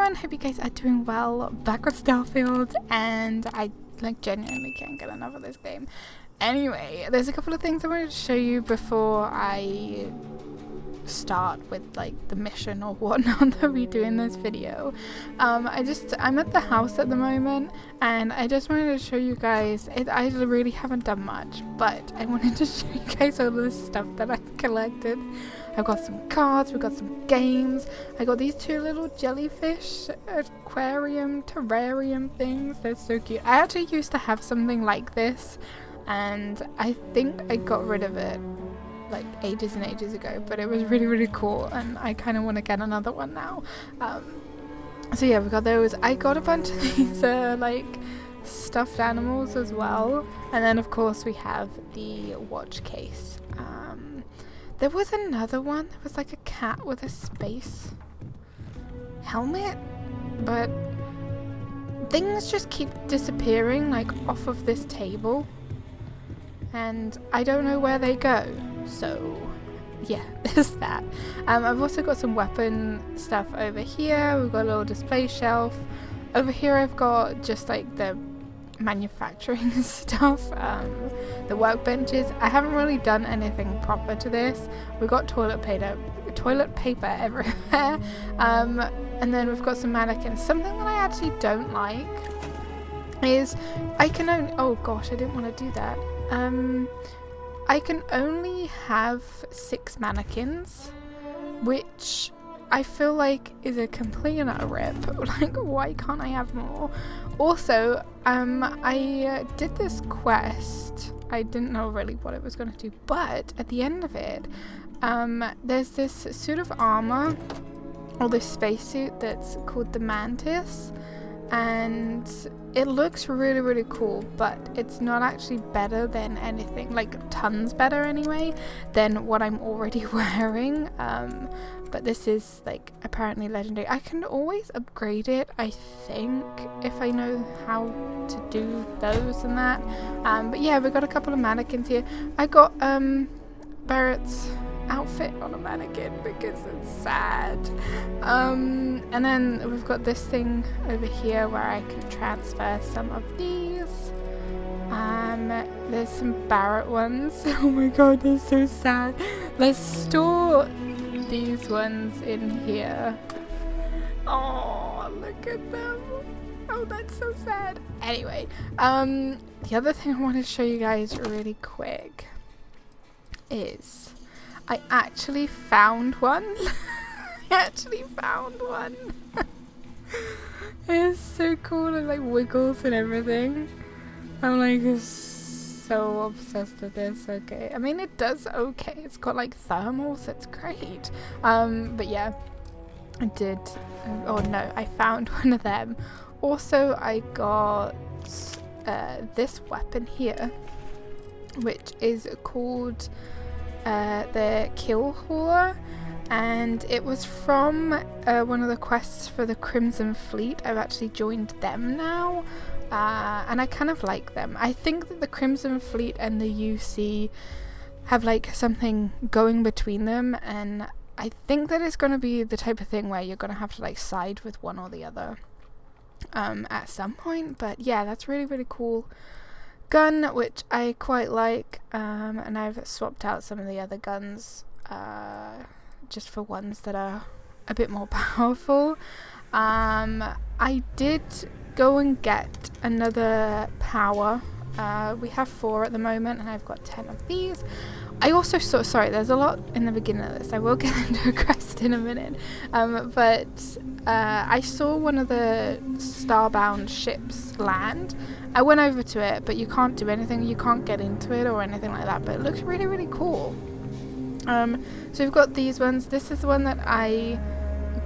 everyone, hope you guys are doing well. Back with Starfield, and I genuinely can't get enough of this game. Anyway, there's a couple of things I wanted to show you before I start with the mission or whatnot that we do in this video. I'm at the house at the moment, and I just wanted to show you guys I really haven't done much, but I wanted to show you guys all this stuff that I've collected. I've got some cards, we've got some games, I got these two little jellyfish aquarium terrarium things. They're so cute. I actually used to have something like this, and I think I got rid of it ages and ages ago, but it was really cool, and I kind of want to get another one now. So yeah, we got those. I got a bunch of these stuffed animals as well, and then of course we have the watch case. There was another one. There was a cat with a space helmet, but things just keep disappearing off of this table, and I don't know where they go. So yeah, there's that. I've also got some weapon stuff over here. We've got a little display shelf. Over here I've got just the manufacturing stuff, the workbenches. I haven't really done anything proper to this. We've got toilet paper everywhere. And then we've got some mannequins. Something that I actually don't like is I can only, oh gosh, I didn't want to do that. I can only have 6 mannequins, which I feel is a complete and utter rip. Why can't I have more? Also, I did this quest. I didn't know really what it was going to do, but at the end of it, there's this suit of armor, or this spacesuit that's called the Mantis, and it looks really cool, but it's not actually better than anything, tons better anyway, than what I'm already wearing. But this is apparently legendary. I can always upgrade it, I think, if I know how to do those and that. But yeah, we've got a couple of mannequins here. I got Barrett's outfit on a mannequin because it's sad. And then we've got this thing over here where I can transfer some of these. There's some Barrett ones. Oh my god, they're so sad. Let's store these ones in here. Oh, look at them. Oh, that's so sad. Anyway, the other thing I want to show you guys really quick is I actually found one. It's so cool. It wiggles and everything. I'm so obsessed with this. Okay, I mean it does okay. It's got thermals. It's great. But yeah, I did. Oh no, I found one of them. Also, I got this weapon here, which is called the Kill Hauler, and it was from one of the quests for the Crimson Fleet. I've actually joined them now, and I kind of like them. I think that the Crimson Fleet and the UC have something going between them, and I think that it's going to be the type of thing where you're going to have to side with one or the other at some point. But yeah, that's really cool gun, which I quite like, and I've swapped out some of the other guns just for ones that are a bit more powerful. I did go and get another power. We have 4 at the moment, and I've got 10 of these. I also saw, sorry, there's a lot in the beginning of this. I will get into a quest in a minute, but I saw one of the starbound ships land. I went over to it, but you can't do anything. You can't get into it or anything like that, but it looks really cool. So we've got these ones. This is the one that I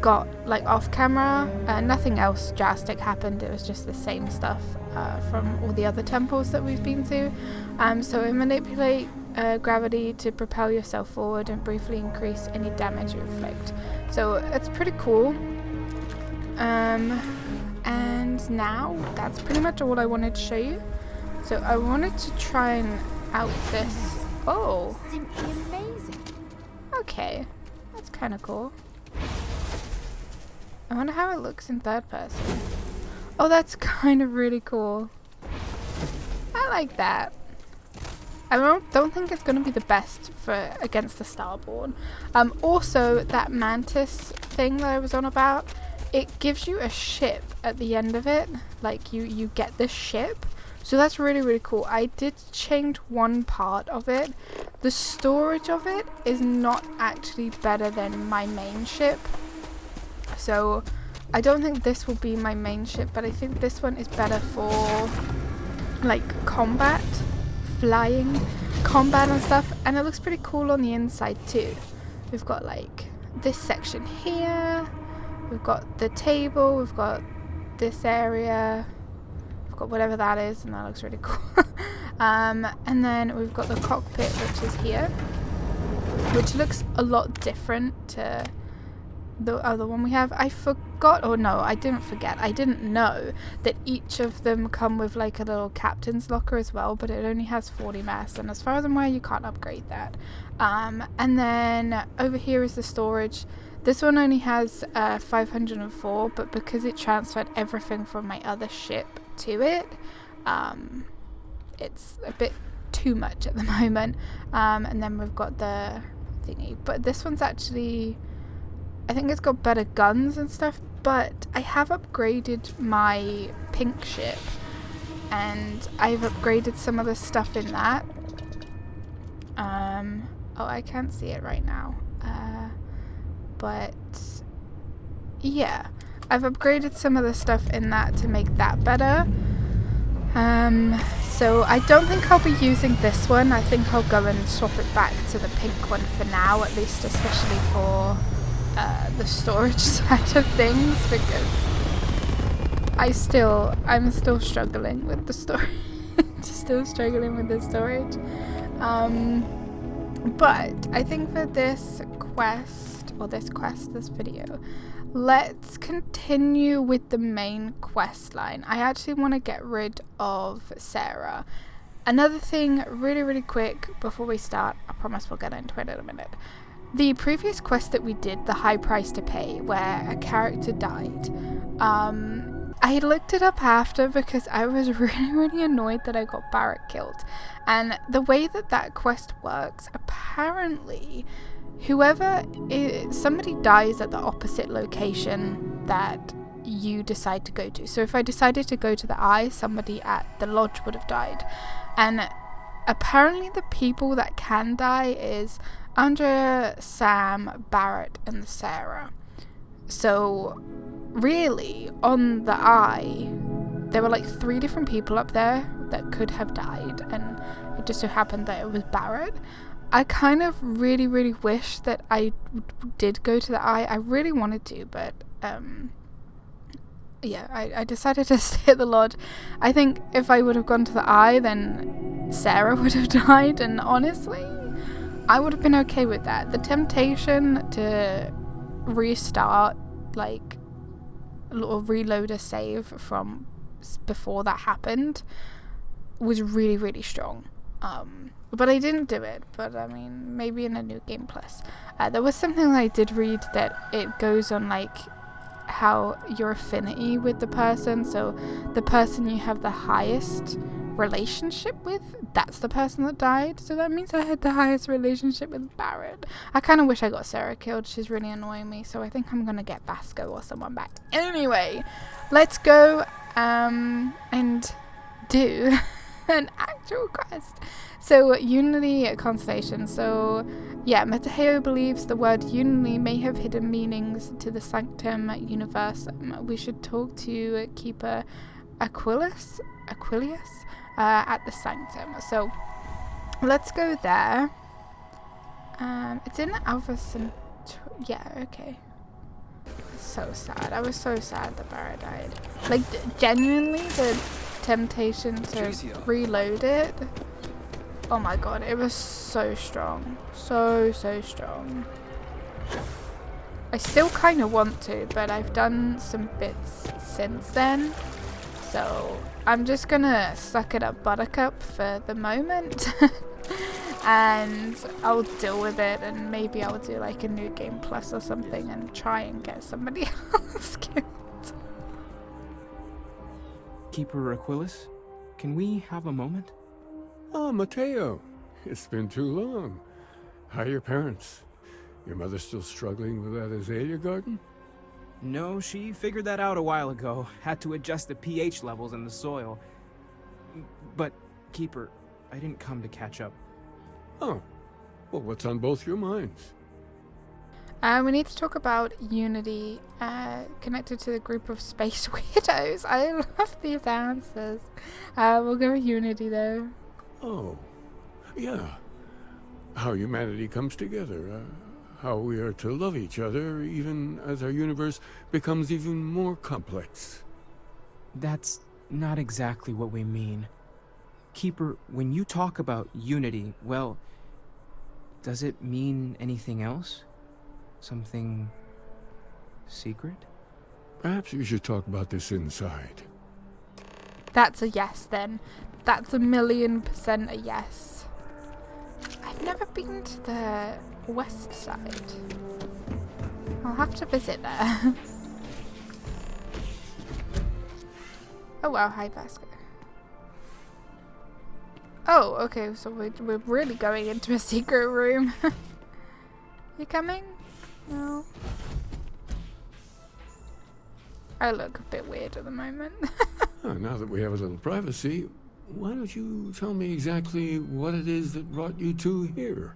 got off camera. Nothing else drastic happened. It was just the same stuff from all the other temples that we've been to. So I manipulate gravity to propel yourself forward and briefly increase any damage you inflict. So it's pretty cool. And now that's pretty much all I wanted to show you. So I wanted to try and out this. Oh, simply amazing. Okay, that's kind of cool. I wonder how it looks in third person. Oh, that's kind of really cool. I like that. I don't think it's going to be the best for against the Starborn. Also, that mantis thing that I was on about, it gives you a ship at the end of it. Like, you get this ship. So that's really, really cool. I did change one part of it. The storage of it is not actually better than my main ship. So I don't think this will be my main ship, but I think this one is better for like combat, flying, combat and stuff. And it looks pretty cool on the inside too. We've got like this section here. We've got the table. We've got this area. We've got whatever that is, and that looks really cool. And then we've got the cockpit, which is here, which looks a lot different to the other one we have. I forgot, or no, I didn't forget. I didn't know that each of them come with like a little captain's locker as well, but it only has 40 mass, and as far as I'm aware, you can't upgrade that. And then over here is the storage. This one only has 504, but because it transferred everything from my other ship to it, it's a bit too much at the moment. And then we've got the thingy, but this one's actually, I think it's got better guns and stuff, but I have upgraded my pink ship, and I've upgraded some of the stuff in that. Oh, I can't see it right now. But yeah, I've upgraded some of the stuff in that to make that better. So I don't think I'll be using this one. I think I'll go and swap it back to the pink one for now, at least, especially for the storage side of things, because I'm still struggling with the storage. But I think for this video, let's continue with the main quest line. I actually want to get rid of Sarah. Another thing, really, really quick before we start, I promise we'll get into it in a minute. The previous quest that we did, the high price to pay, where a character died, I looked it up after because I was really, really annoyed that I got Barrett killed. And the way that quest works, apparently, somebody dies at the opposite location that you decide to go to. So if I decided to go to the Eye, somebody at the lodge would have died. And apparently the people that can die is Andrea, Sam, Barrett, and Sarah. So really, on the Eye, there were like 3 different people up there that could have died, and it just so happened that it was Barrett. I kind of really, really wish that I did go to the Eye. I really wanted to, but yeah, I decided to stay at the lodge. I think if I would have gone to the Eye, then Sarah would have died, and honestly, I would have been okay with that. The temptation to restart, like, or reload a save from before that happened was really, really strong. But I didn't do it. But I mean, maybe in a new game plus. There was something that I did read that it goes on like how your affinity with the person. So the person you have the highest relationship with, that's the person that died. So that means I had the highest relationship with Barrett. I kind of wish I got Sarah killed. She's really annoying me. So I think I'm gonna get Vasco or someone back. Anyway, let's go and do an actual quest. So Unity Constellation. So yeah, Metaheo believes the word Unity may have hidden meanings to the Sanctum Universum. We should talk to Keeper Aquilius at the Sanctum. So let's go there. It's in Alpha Centauri. Yeah, okay. So sad. I was so sad that Barra died. Like, genuinely, the temptation to reload it. Oh my god, it was so strong. So strong. I still kind of want to, but I've done some bits since then. So I'm just gonna suck it up Buttercup for the moment. and I'll deal with it, and maybe I'll do like a new game plus or something and try and get somebody else killed. Keeper Aquilus, can we have a moment? Oh, Mateo. It's been too long. How are your parents? Your mother still struggling with that azalea garden? No, she figured that out a while ago. Had to adjust the pH levels in the soil. But, Keeper, I didn't come to catch up. Oh. Well, what's on both your minds? We need to talk about Unity, connected to the group of space weirdos. I love these answers. We'll go with Unity though. Oh. Yeah. How humanity comes together. How we are to love each other even as our universe becomes even more complex. That's not exactly what we mean. Keeper, when you talk about unity, well, does it mean anything else? Something secret? Perhaps we should talk about this inside. That's a yes then. That's 1,000,000% a yes. I've never been to the west side. I'll have to visit there. Oh wow, hi Vasco. Oh, okay, so we're really going into a secret room. You coming? No. I look a bit weird at the moment. Now that we have a little privacy, why don't you tell me exactly what it is that brought you two here?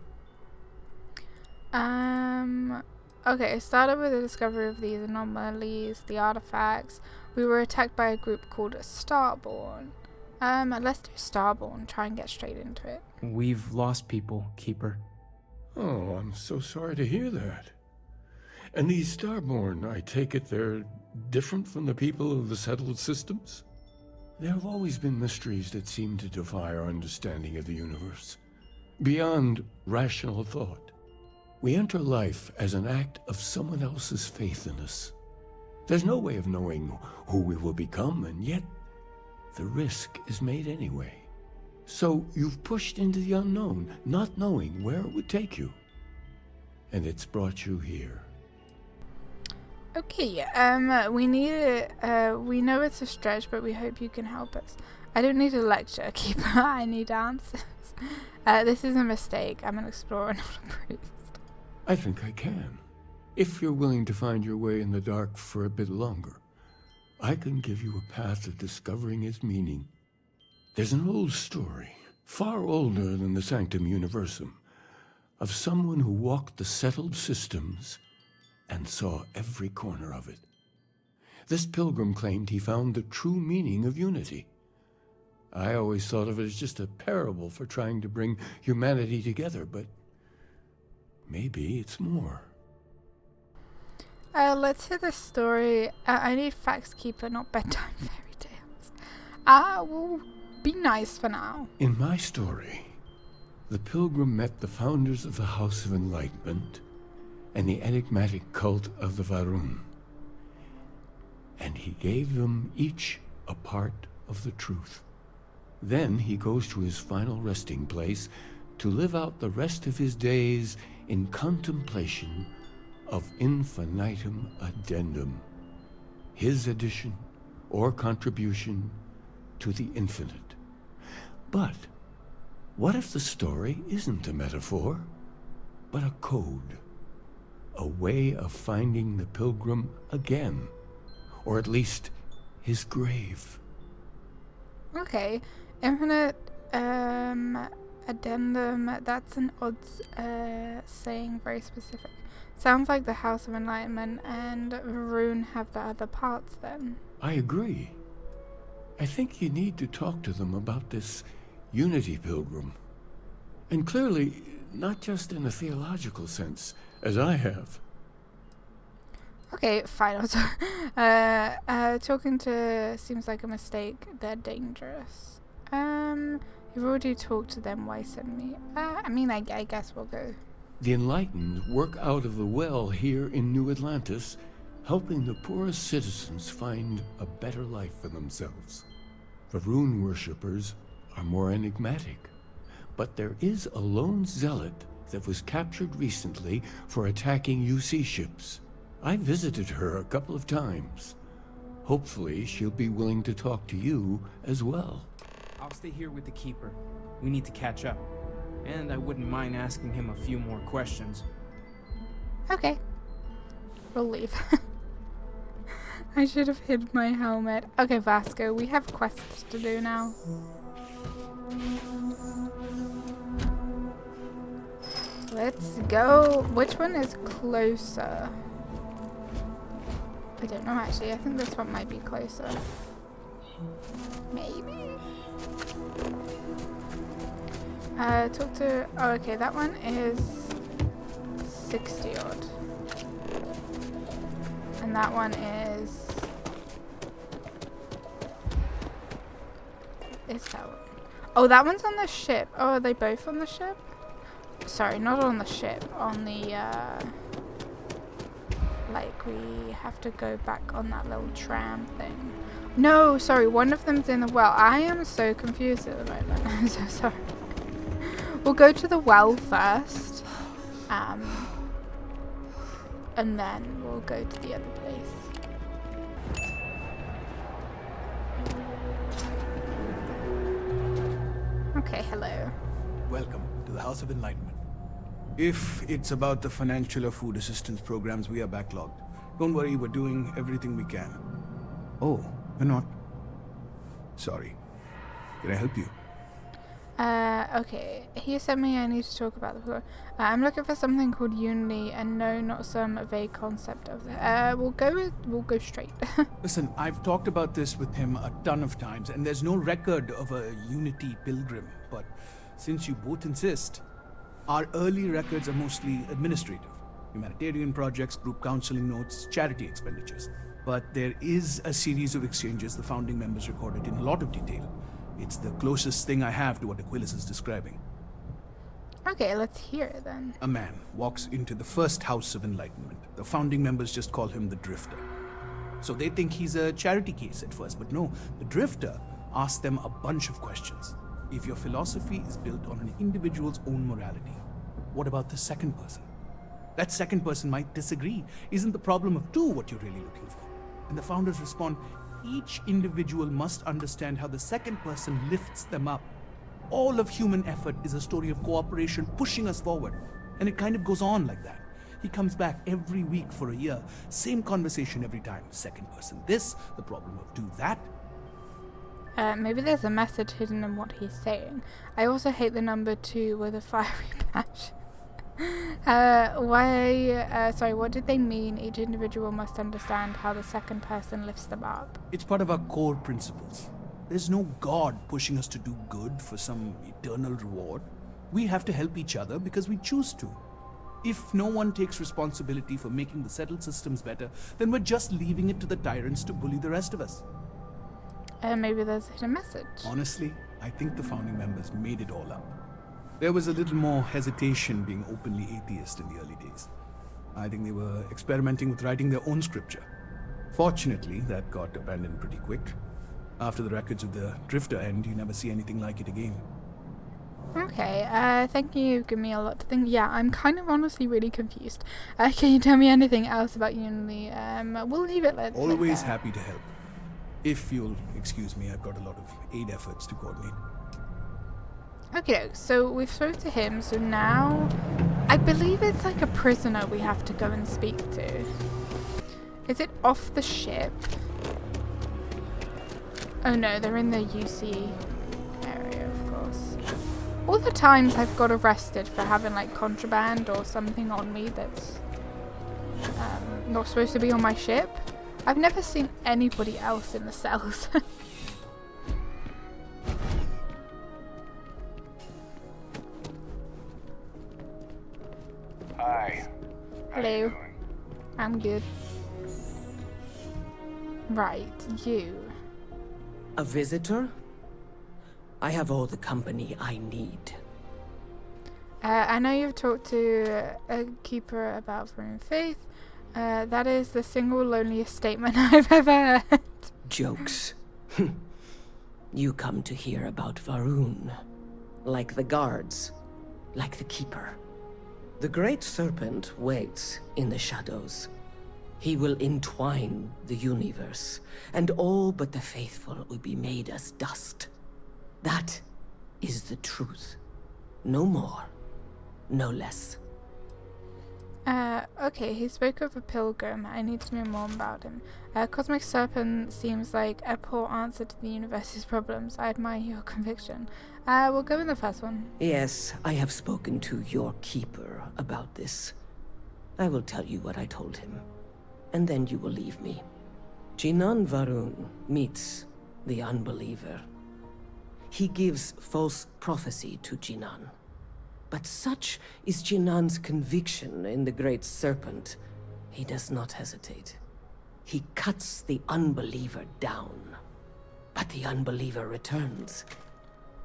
Okay, it started with the discovery of these anomalies, the artifacts. We were attacked by a group called Starborn. Let's do Starborn, try and get straight into it. We've lost people, Keeper. Oh, I'm so sorry to hear that. And these Starborn, I take it they're different from the people of the settled systems? There have always been mysteries that seem to defy our understanding of the universe, beyond rational thought. We enter life as an act of someone else's faith in us. There's no way of knowing who we will become, and yet the risk is made anyway. So you've pushed into the unknown, not knowing where it would take you. And it's brought you here. Okay, we need it, we know it's a stretch, but we hope you can help us. I don't need a lecture, Keeper, I need answers. This is a mistake. I'm an explorer, not a priest. I think I can. If you're willing to find your way in the dark for a bit longer, I can give you a path to discovering its meaning. There's an old story, far older than the Sanctum Universum, of someone who walked the settled systems and saw every corner of it. This pilgrim claimed he found the true meaning of unity. I always thought of it as just a parable for trying to bring humanity together, but maybe it's more. Let's hear the story. I need facts, Keeper, not bedtime fairy tales. We'll be nice for now. In my story, the pilgrim met the founders of the House of Enlightenment and the enigmatic cult of the Varun. And he gave them each a part of the truth. Then he goes to his final resting place to live out the rest of his days in contemplation of infinitum addendum, his addition or contribution to the infinite. But what if the story isn't a metaphor, but a code? A way of finding the pilgrim again, or at least his grave. Okay, infinite addendum, that's an odd saying, very specific. Sounds like the House of Enlightenment and Varun have the other parts then. I agree. I think you need to talk to them about this unity pilgrim. And clearly, not just in a theological sense, as I have. Okay, fine. Talking to seems like a mistake. They're dangerous. You've already talked to them. Why send me? I guess we'll go. The enlightened work out of the well here in New Atlantis, helping the poorest citizens find a better life for themselves. The rune worshippers are more enigmatic, but there is a lone zealot that was captured recently for attacking UC ships. I visited her a couple of times. Hopefully, she'll be willing to talk to you as well. I'll stay here with the Keeper. We need to catch up. And I wouldn't mind asking him a few more questions. Okay. We'll leave. I should have hid my helmet. Okay, Vasco, we have quests to do now. Let's go. Which one is closer? I don't know actually. I think this one might be closer. Maybe. Talk to. Oh, okay. That one is 60 odd, and that one is. Is that one? Oh, that one's on the ship. Oh, are they both on the ship? Sorry, not on the ship. On the. Like, we have to go back on that little tram thing. No, sorry, one of them's in the well. I am so confused at the moment. I'm so sorry. We'll go to the well first. And then we'll go to the other place. Okay, hello. Welcome to the House of Enlightenment. If it's about the financial or food assistance programs, we are backlogged. Don't worry, we're doing everything we can. Oh, we're not. Sorry. Can I help you? Okay. He sent me I need to talk about the program. I'm looking for something called Unity, and no, not some vague concept of it. We'll go straight. Listen, I've talked about this with him a ton of times, and there's no record of a Unity pilgrim. But since you both insist, our early records are mostly administrative. Humanitarian projects, group counseling notes, charity expenditures. But there is a series of exchanges the founding members recorded in a lot of detail. It's the closest thing I have to what Aquilus is describing. Okay, let's hear it then. A man walks into the first House of Enlightenment. The founding members just call him the Drifter. So they think he's a charity case at first, but no, the Drifter asks them a bunch of questions. If your philosophy is built on an individual's own morality, what about the second person? That second person might disagree. Isn't the problem of two what you're really looking for? And the founders respond, each individual must understand how the second person lifts them up. All of human effort is a story of cooperation pushing us forward. And it kind of goes on like that. He comes back every week for a year. Same conversation every time. Second person this, the problem of two that. Maybe there's a message hidden in what he's saying. I also hate the number 2 with a fiery patch. Sorry, what did they mean? Each individual must understand how the second person lifts them up. It's part of our core principles. There's no God pushing us to do good for some eternal reward. We have to help each other because we choose to. If no one takes responsibility for making the settled systems better, then we're just leaving it to the tyrants to bully the rest of us. Maybe there's a hidden message. Honestly, I think the founding members made it all up. There was a little more hesitation being openly atheist in the early days. I think they were experimenting with writing their own scripture. Fortunately, that got abandoned pretty quick. After the records of the Drifter end, you never see anything like it again. Okay, thank you. You've given me a lot to think. Yeah, I'm kind of honestly really confused. Can you tell me anything else about Unity? We'll leave it like Always happy to help. If you'll excuse me, I've got a lot of aid efforts to coordinate. Okay, so we've spoken to him, so now I believe it's like a prisoner we have to go and speak to. Is it off the ship? Oh no, they're in the UC area, of course. All the times I've got arrested for having like contraband or something on me that's not supposed to be on my ship, I've never seen anybody else in the cells. Hi. Hello. I'm good. Right, you. A visitor? I have all the company I need. I know you've talked to a keeper about Varun Faith. That is the single loneliest statement I've ever heard. Jokes. You come to hear about Varun. like the guards, like the Keeper. The Great Serpent waits in the shadows. He will entwine the universe, and all but the faithful will be made as dust. That is the truth. No more, no less. Okay, he spoke of a pilgrim. I need to know more about him. Cosmic Serpent seems like a poor answer to the universe's problems. I admire your conviction. We'll go with the first one. Yes, I have spoken to your Keeper about this. I will tell you what I told him, and then you will leave me. Jinan Varun meets the unbeliever. He gives false prophecy to Jinan. But such is Jinan's conviction in the Great Serpent, he does not hesitate. He cuts the unbeliever down. But the unbeliever returns.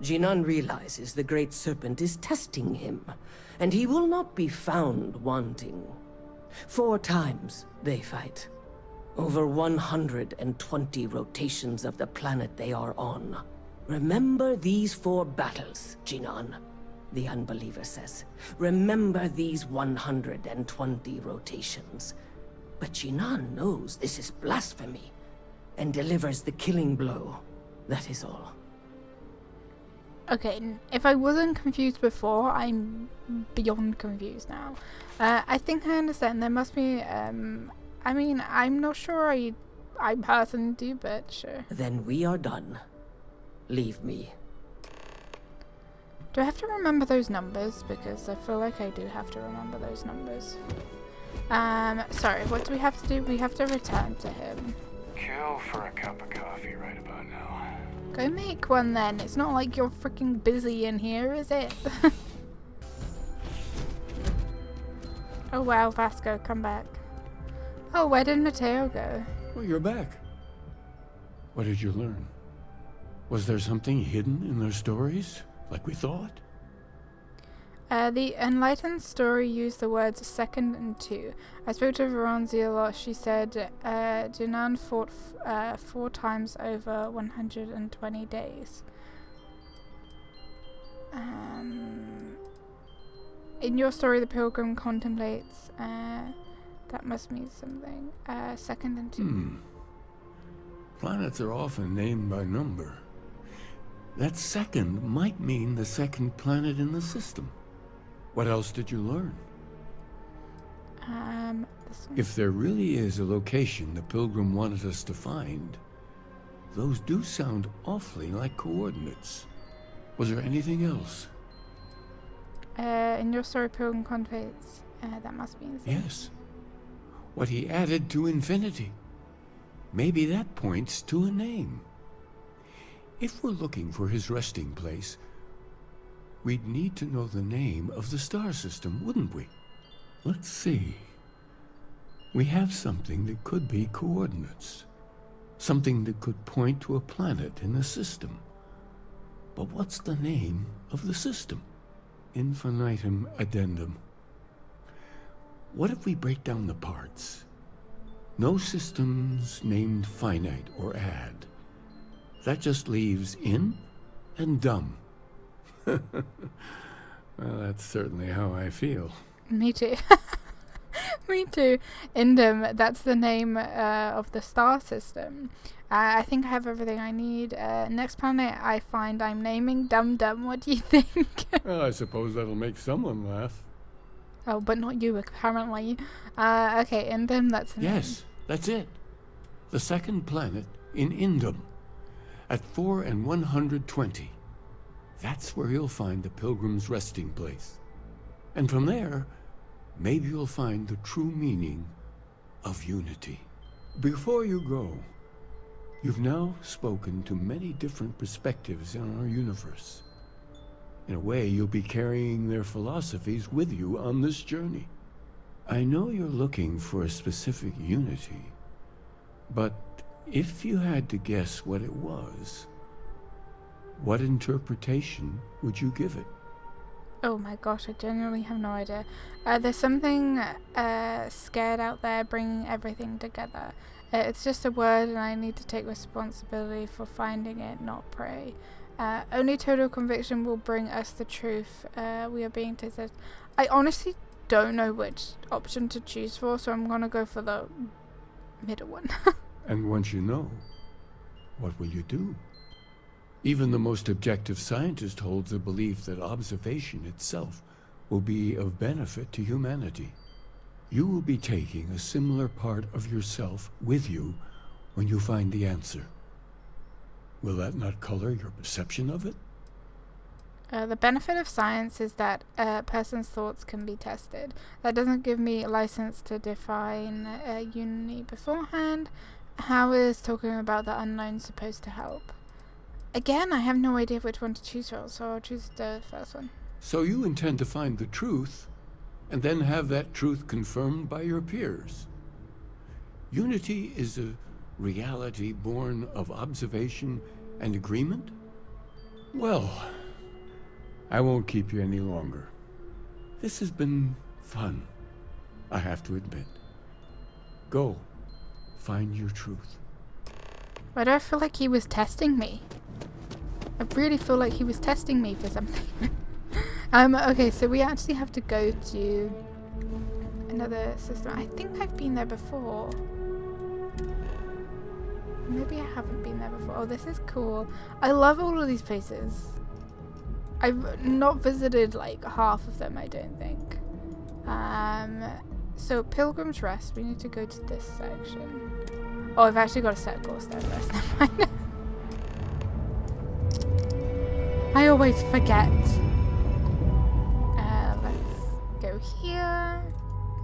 Jinan realizes the Great Serpent is testing him, and he will not be found wanting. 4 times they fight. Over 120 rotations of the planet they are on. Remember these 4 battles, Jinan. The unbeliever says. Remember these 120 rotations. But Jinan knows this is blasphemy, and delivers the killing blow. That is all. Okay, if I wasn't confused before, I'm beyond confused now. I think I understand. There must be, I mean, I'm not sure I personally do, but sure. Then we are done. Leave me. Do I have to remember those numbers? Because I feel like I do have to remember those numbers. Sorry, what do we have to do? We have to return to him. Kill for a cup of coffee right about now. Go make one then. It's not like you're freaking busy in here, is it? Oh wow, Vasco, come back. Oh, where did Mateo go? Well, you're back. What did you learn? Was there something hidden in their stories, like we thought? The Enlightened story used the words second and 2. I spoke to Veronzi a lot. She said Jinan fought 4 times over 120 days. In your story, the pilgrim contemplates. That must mean something. Second and 2. Planets are often named by number. That second might mean the second planet in the system. What else did you learn? This one. If there really is a location the Pilgrim wanted us to find, those do sound awfully like coordinates. Was there anything else? In your story, pilgrim contemplates. That must mean something. Yes. What he added to infinity. Maybe that points to a name. If we're looking for his resting place, we'd need to know the name of the star system, wouldn't we? Let's see. We have something that could be coordinates. Something that could point to a planet in the system. But what's the name of the system? Infinitum addendum. What if we break down the parts? No systems named finite or add. That just leaves in and dumb. Well, that's certainly how I feel. Me too. Me too. Indum, that's the name of the star system. I think I have everything I need. Next planet I find, I'm naming Dum Dum. What do you think? Well, I suppose that'll make someone laugh. Oh, but not you, apparently. Okay, Indum, that's the name. Yes, that's it. The second planet in Indum. At 4 and 120. That's where you'll find the Pilgrim's resting place. And from there, maybe you'll find the true meaning of unity. Before you go, you've now spoken to many different perspectives in our universe. In a way, you'll be carrying their philosophies with you on this journey. I know you're looking for a specific unity, but if you had to guess what it was, what interpretation would you give it? Oh my gosh, I genuinely have no idea. There's something scared out there bringing everything together. It's just a word and I need to take responsibility for finding it, not pray. Only total conviction will bring us the truth. We are being tested. I honestly don't know which option to choose for, so I'm gonna go for the middle one. And once you know, what will you do? Even the most objective scientist holds the belief that observation itself will be of benefit to humanity. You will be taking a similar part of yourself with you when you find the answer. Will that not color your perception of it? The benefit of science is that a person's thoughts can be tested. That doesn't give me a license to define unity beforehand. How is talking about the unknown supposed to help? Again, I have no idea which one to choose for, so I'll choose the first one. So you intend to find the truth, and then have that truth confirmed by your peers. Unity is a reality born of observation and agreement? Well, I won't keep you any longer. This has been fun, I have to admit. Go, find your truth. Why do I feel like he was testing me? I really feel like he was testing me for something. Okay, so we actually have to go to another system. I think I've been there before. Maybe I haven't been there before. Oh, this is cool. I love all of these places. I've not visited like half of them, I don't think. So Pilgrim's Rest, we need to go to this section. Oh, I've actually got a set course there first. Never mind. I always forget. Let's go here.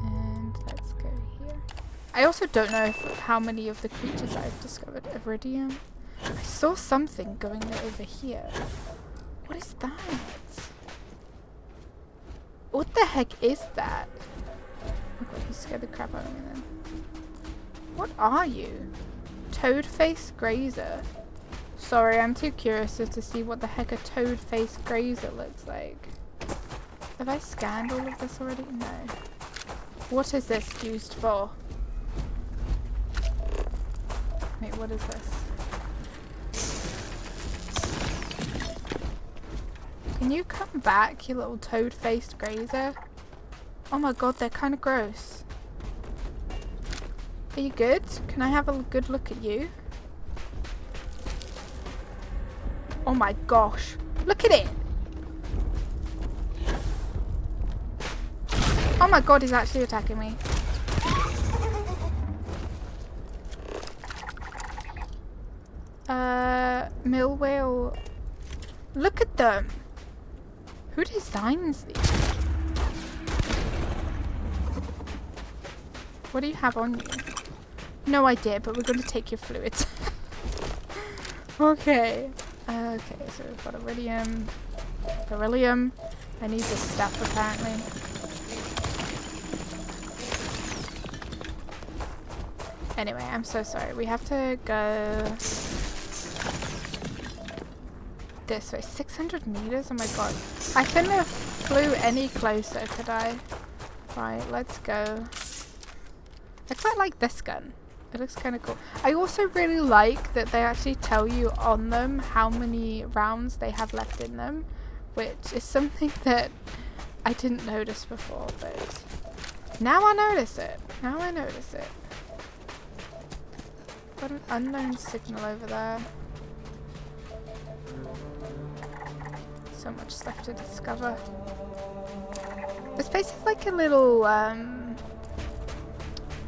And let's go here. I also don't know how many of the creatures I've discovered. Iridium. I saw something going over here. What is that? What the heck is that? Oh god, you scared the crap out of me then. What are you? Toad-faced grazer. Sorry, I'm too curious to see what the heck a toad-faced grazer looks like. Have I scanned all of this already? No. What is this used for? Wait, what is this? Can you come back, you little toad-faced grazer? Oh my god, they're kind of gross. Are you good? Can I have a good look at you? Oh my gosh. Look at it! Oh my god, he's actually attacking me. Mill whale. Look at them! Who designs these? What do you have on you? No idea, but we're going to take your fluids. Okay. Okay, so we've got iridium. Beryllium. I need this stuff apparently. Anyway, I'm so sorry. We have to go this way. 600 meters? Oh my god. I couldn't have flew any closer, could I? Right, let's go. I quite like this gun. It looks kind of cool. I also really like that they actually tell you on them how many rounds they have left in them, which is something that I didn't notice before, but now I notice it. Now I notice it. Got an unknown signal over there. So much stuff to discover. This place is like a little,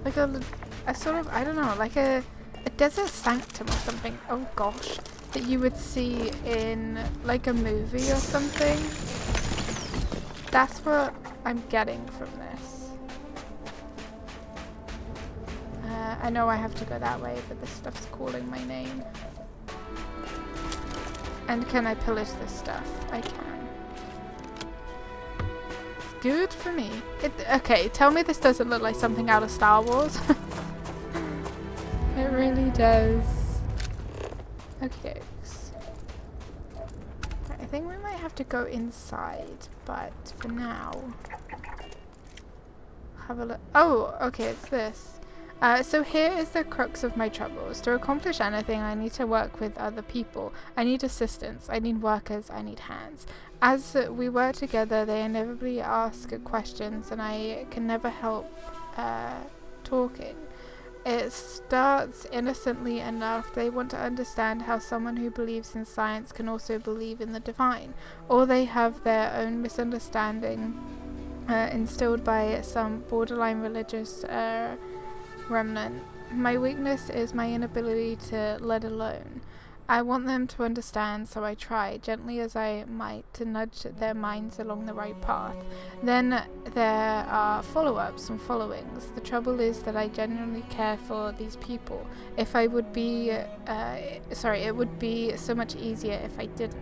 like a sort of, I don't know, like a desert sanctum or something. Oh gosh. That you would see in like a movie or something. That's what I'm getting from this. I know I have to go that way, but this stuff's calling my name. And can I pillage this stuff? I can. It's good for me. Okay, tell me this doesn't look like something out of Star Wars. It really does. Okay. I think we might have to go inside, but for now, have a look. Oh, okay, it's this. So here is the crux of my troubles. To accomplish anything, I need to work with other people. I need assistance. I need workers. I need hands. As we work together, they inevitably ask questions, and I can never help talking. It starts innocently enough. They want to understand how someone who believes in science can also believe in the divine, or they have their own misunderstanding instilled by some borderline religious remnant. My weakness is my inability to let alone. I want them to understand, so I try, gently as I might, to nudge their minds along the right path. Then there are follow-ups and followings. The trouble is that I genuinely care for these people. It would be so much easier if I didn't.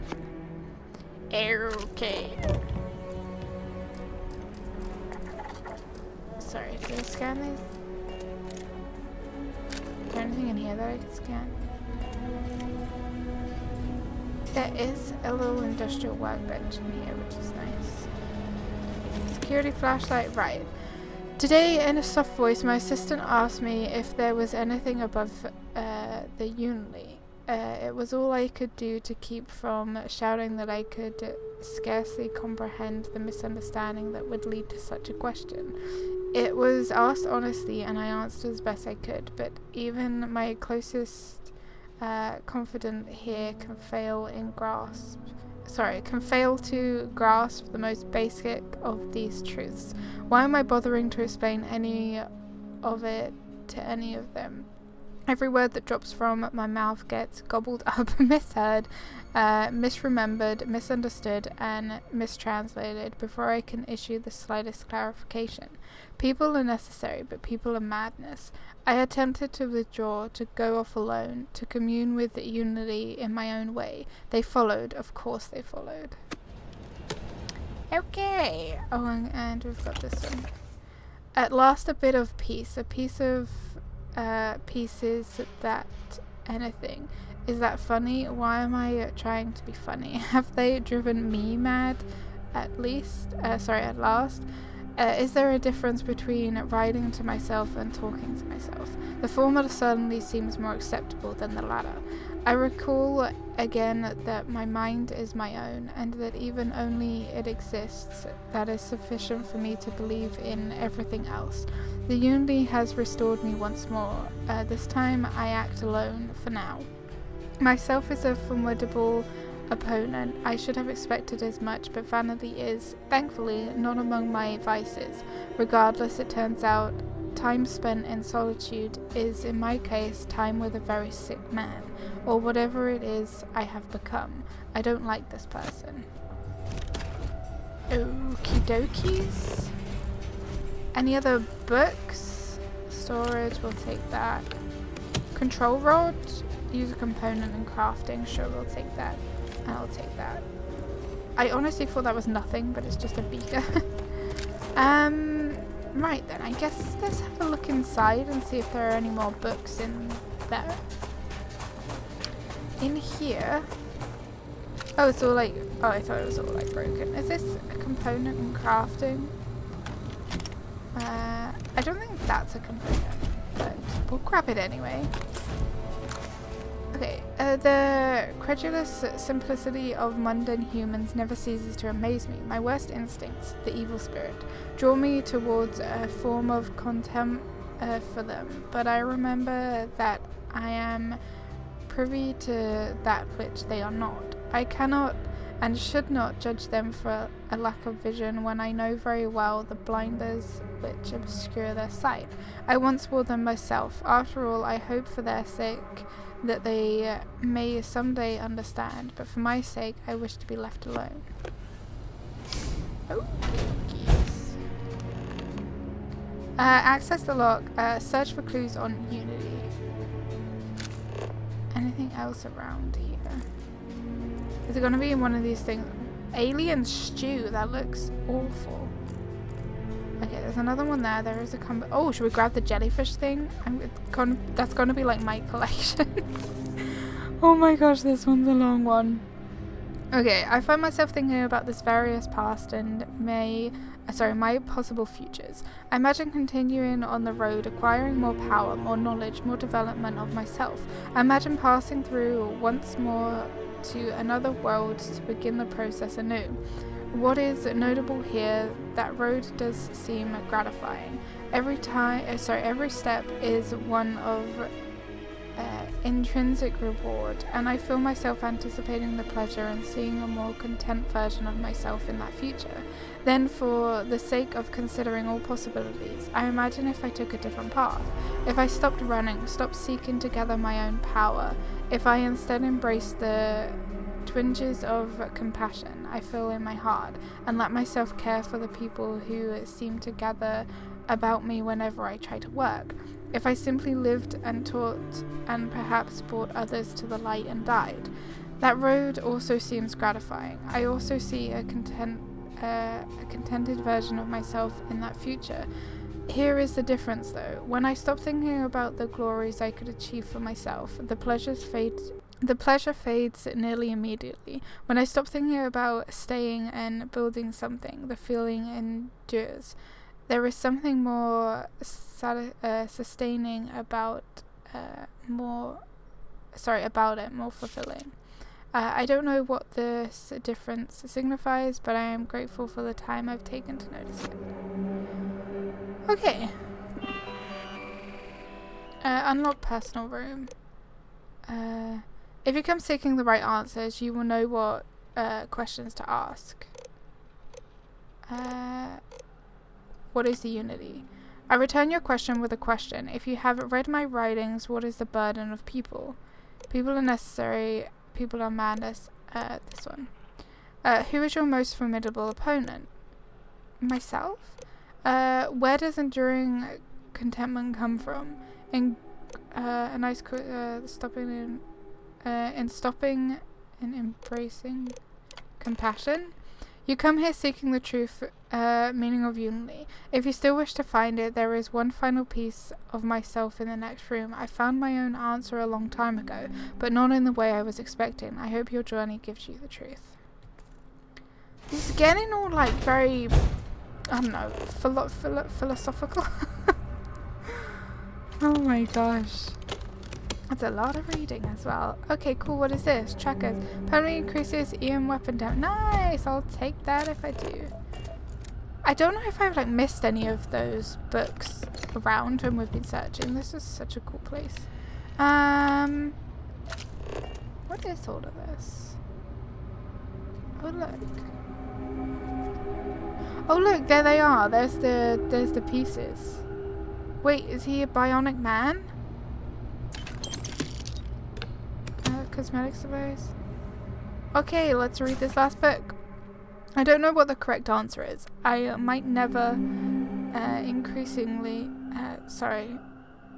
Okay. Sorry, did I scan these? Is there anything in here that I could scan? There is a little industrial workbench in here, which is nice. Security flashlight, right. Today, in a soft voice, my assistant asked me if there was anything above the Unity. It was all I could do to keep from shouting that I could scarcely comprehend the misunderstanding that would lead to such a question. It was asked honestly, and I answered as best I could, but even my closest confident here can fail to grasp the most basic of these truths. Why am I bothering to explain any of it to any of them? Every word that drops from my mouth gets gobbled up, misheard, misremembered, misunderstood, and mistranslated before I can issue the slightest clarification. People are necessary, but people are madness. I attempted to withdraw, to go off alone, to commune with Unity in my own way. They followed, of course they followed. Okay. Oh, and we've got this one. At last a bit of peace, a piece of pieces that anything. Is that funny? Why am I trying to be funny? Have they driven me mad? At last? Is there a difference between writing to myself and talking to myself? The former certainly seems more acceptable than the latter. I recall again that my mind is my own, and that even only it exists, that is sufficient for me to believe in everything else. The Unity has restored me once more. This time I act alone, for now. Myself is a formidable opponent. I should have expected as much, but vanity is, thankfully, not among my vices. Regardless, it turns out time spent in solitude is, in my case, time with a very sick man, or whatever it is I have become. I don't like this person. Okie dokies. Any other books? Storage, we'll take that. Control rod, use a component in crafting, sure, we'll take that. And I'll take that. I honestly thought that was nothing, but it's just a beaker. Right then, I guess let's have a look inside and see if there are any more books in there. In here... Oh, it's all like... Oh, I thought it was all like broken. Is this a component in crafting? I don't think that's a component, but we'll grab it anyway. Okay, the credulous simplicity of mundane humans never ceases to amaze me. My worst instincts, the evil spirit, draw me towards a form of contempt for them, but I remember that I am privy to that which they are not. I cannot and should not judge them for a lack of vision when I know very well the blinders which obscure their sight. I once wore them myself. After all, I hope for their sake that they may someday understand, but for my sake I wish to be left alone. Oh, geez. Access the lock. Search for clues on Unity. Anything else around here? Is it going to be in one of these things? Alien stew. That looks awful. Okay, there's another one there. There is a oh, should we grab the jellyfish thing? That's going to be like my collection. Oh my gosh, this one's a long one. Okay, I find myself thinking about this various past and my possible futures. I imagine continuing on the road, acquiring more power, more knowledge, more development of myself. I imagine passing through once more to another world to begin the process anew. What is notable here, that road does seem gratifying. Every step is one of intrinsic reward, and I feel myself anticipating the pleasure and seeing a more content version of myself in that future. Then, for the sake of considering all possibilities, I imagine if I took a different path, if I stopped running, stopped seeking to gather my own power, if I instead embraced the twinges of compassion I feel in my heart, and let myself care for the people who seem to gather about me whenever I try to work. If I simply lived and taught and perhaps brought others to the light and died. That road also seems gratifying. I also see a contented version of myself in that future. Here is the difference though. When I stop thinking about the glories I could achieve for myself, the pleasure fades nearly immediately. When I stop thinking about staying and building something, the feeling endures. There is something more sustaining about more fulfilling. I don't know what this difference signifies, but I am grateful for the time I've taken to notice it. Okay. Unlock personal room. If you come seeking the right answers, you will know what questions to ask. What is the unity? I return your question with a question. If you have read my writings, what is the burden of people? People are necessary, people are madness. This one. Who is your most formidable opponent? Myself? Where does enduring contentment come from? In stopping and embracing compassion? You come here seeking the truth, meaning of unity. If you still wish to find it, there is one final piece of myself in the next room. I found my own answer a long time ago, but not in the way I was expecting. I hope your journey gives you the truth. This is getting all like very, I don't know, philosophical. Oh my gosh. That's a lot of reading as well. Okay, cool. What is this? Trackers. Permanently increases EM weapon damage. Nice! I'll take that if I do. I don't know if I've like missed any of those books around when we've been searching. This is such a cool place. What is all of this? Oh look. Oh look, there they are. There's the pieces. Wait, is he a bionic man? Cosmetic device. Okay, let's read this last book. I don't know what the correct answer is. I might never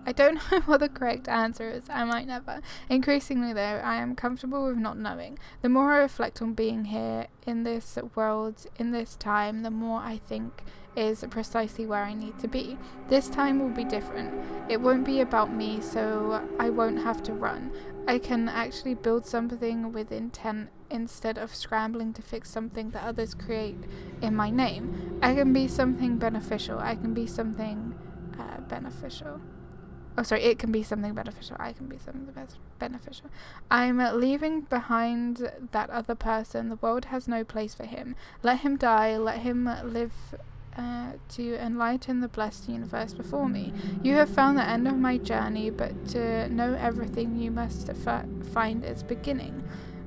I don't know what the correct answer is. I might never. Increasingly though, I am comfortable with not knowing. The more I reflect on being here in this world, in this time, the more I think is precisely where I need to be. This time will be different. It won't be about me, so I won't have to run. I can actually build something with intent instead of scrambling to fix something that others create in my name. I can be something beneficial. I can be something beneficial. Oh, sorry, it can be something beneficial. I can be something beneficial. I'm leaving behind that other person. The world has no place for him. Let him die. Let him live to enlighten the blessed universe before me. You have found the end of my journey, but to know everything, you must find its beginning.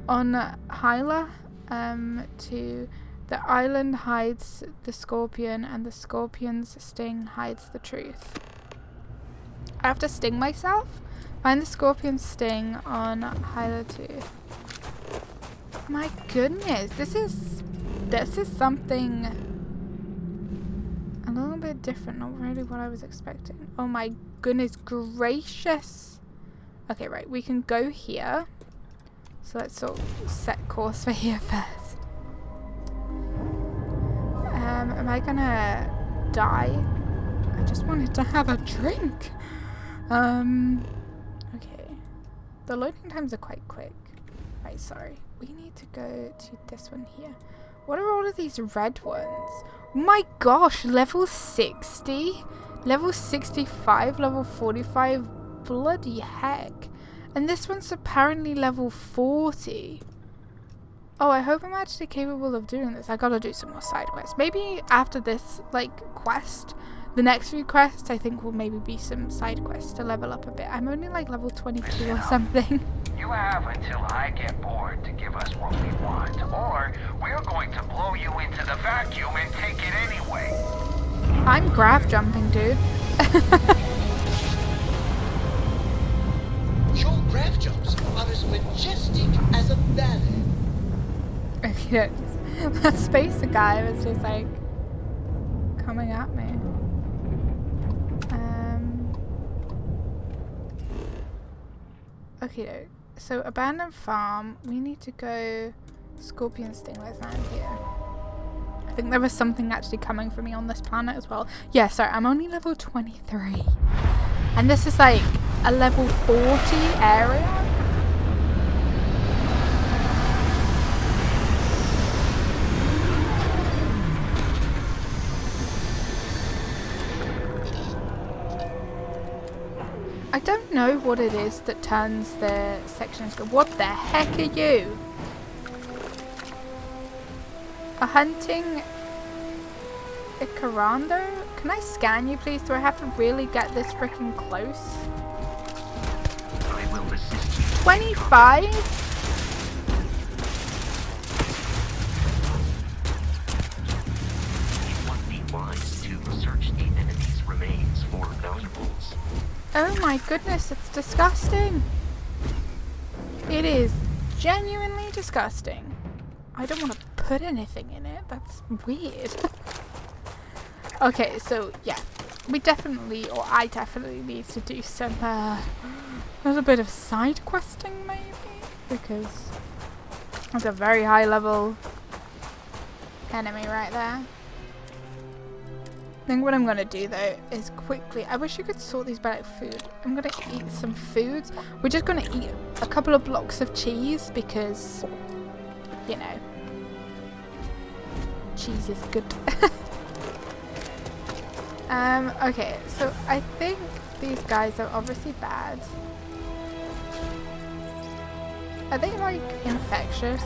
On Hyla, to the island hides the scorpion, and the scorpion's sting hides the truth. I have to sting myself? Find the scorpion's sting on Hyla 2. My goodness, this is something a little bit different, not really what I was expecting. Oh my goodness gracious. Okay, right, we can go here. So let's sort of set course for here first. Am I gonna die? I just wanted to have a drink. Okay. The loading times are quite quick. Right, sorry. We need to go to this one here. What are all of these red ones? My gosh, level 60? Level 65, level 45? Bloody heck. And this one's apparently level 40. Oh, I hope I'm actually capable of doing this. I gotta do some more side quests. Maybe after this, like, quest, the next few quests, I think will maybe be some side quests to level up a bit. I'm only like level 22 or something. You have until I get bored to give us what we want, or we're going to blow you into the vacuum and take it anyway. I'm grav jumping, dude. Your grav jumps are as majestic as a ballet. Okay, that spacer guy was just like coming at me. Okay, so abandoned farm. We need to go scorpion stinglers land here. I think there was something actually coming for me on this planet as well. Yeah, sorry, I'm only level 23. And this is like a level 40 area. I don't know what it is that turns the sections. What the heck are you? A hunting Icarando? Can I scan you, please? Do I have to really get this freaking close? I will assist you. 25? It would be wise to search the enemy's remains for valuables. Oh my goodness, it's disgusting. It is genuinely disgusting. I don't want to put anything in it. That's weird. Okay, so yeah. We definitely, or I definitely need to do some, a little bit of side questing maybe. Because that's a very high level enemy right there. I think what I'm going to do though is quickly, I wish you could sort these by like food. I'm going to eat some foods. We're just going to eat a couple of blocks of cheese because, you know, cheese is good. Okay, so I think these guys are obviously bad. Are they like infectious?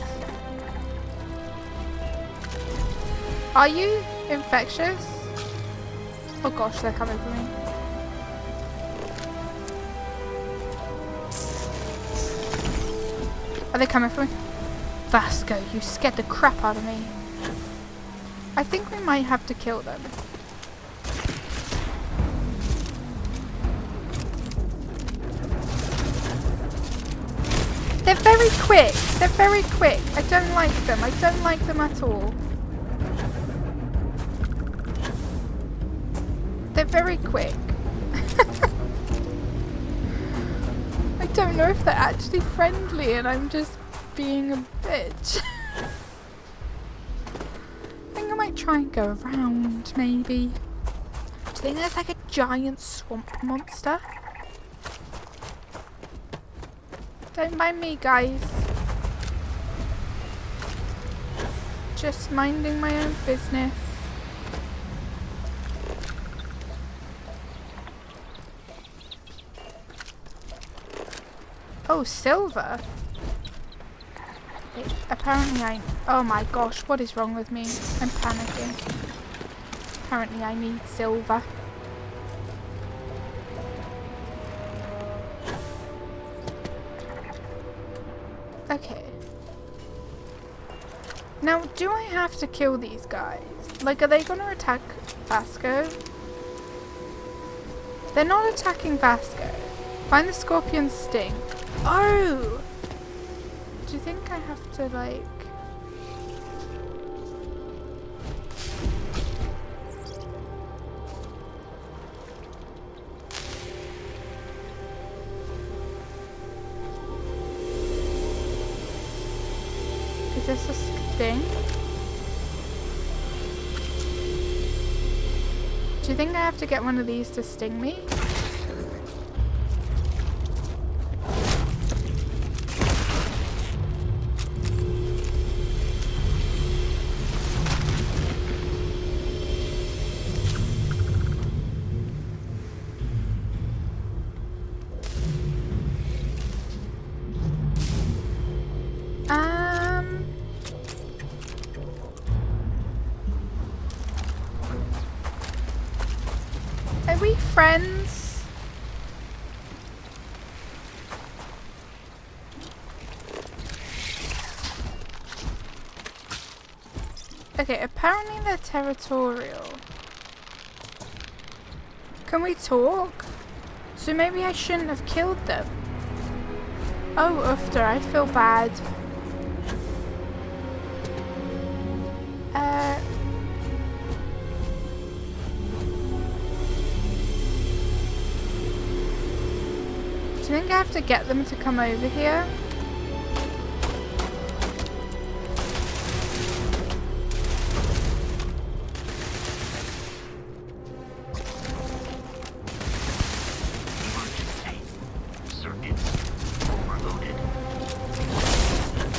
Are you infectious? Oh gosh, they're coming for me. Are they coming for me? Vasco, you scared the crap out of me. I think we might have to kill them. They're very quick. They're very quick. I don't like them. I don't like them at all. They're very quick. I don't know if they're actually friendly and I'm just being a bitch. I think I might try and go around, maybe. Do you think there's like a giant swamp monster? Don't mind me, guys. Just minding my own business. Oh, silver. Apparently oh my gosh, what is wrong with me? I'm panicking. Apparently I need silver. Okay. Now, do I have to kill these guys? Like, are they gonna attack Vasco? They're not attacking Vasco. Find the scorpion's sting. Oh! Do you think I have to, like... Is this a sting? Do you think I have to get one of these to sting me? friends. Okay, apparently they're territorial. Can we talk? So maybe I shouldn't have killed them. Oh, Ufter, I feel bad. Do you think I have to get them to come over here?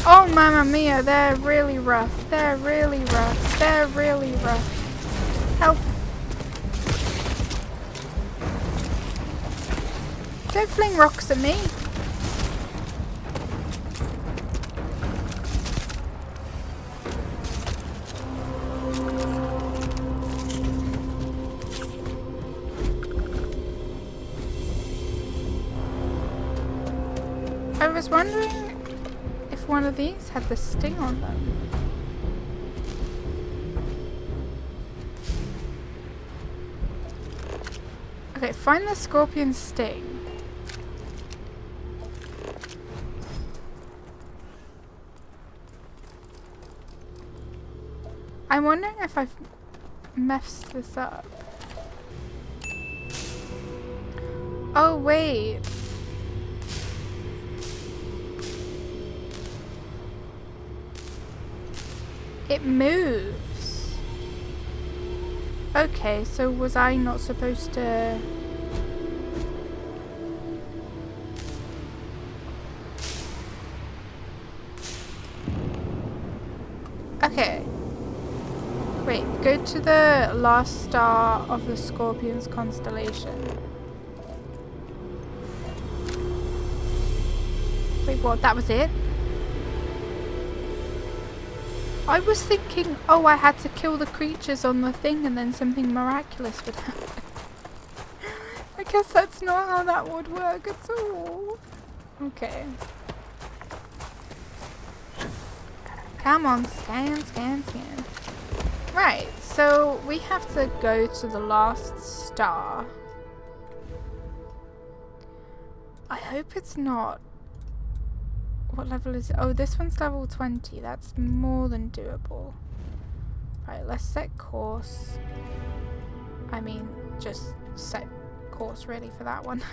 Oh, mamma mia, they're really rough. They're really rough. They're really rough. Help. Don't fling rocks at me. I was wondering if one of these had the sting on them. Okay, find the scorpion sting. I'm wondering if I've messed this up. Oh, wait. It moves. Okay, so was I not supposed to... Okay. Wait, go to the last star of the Scorpion's constellation. Wait, what? That was it? I was thinking, oh, I had to kill the creatures on the thing and then something miraculous would happen. I guess that's not how that would work at all. Okay. Come on, scan, scan, scan. Right, so we have to go to the last star. I hope it's not... What level is it? Oh, this one's level 20. That's more than doable. Right, let's set course. I mean, just set course really for that one.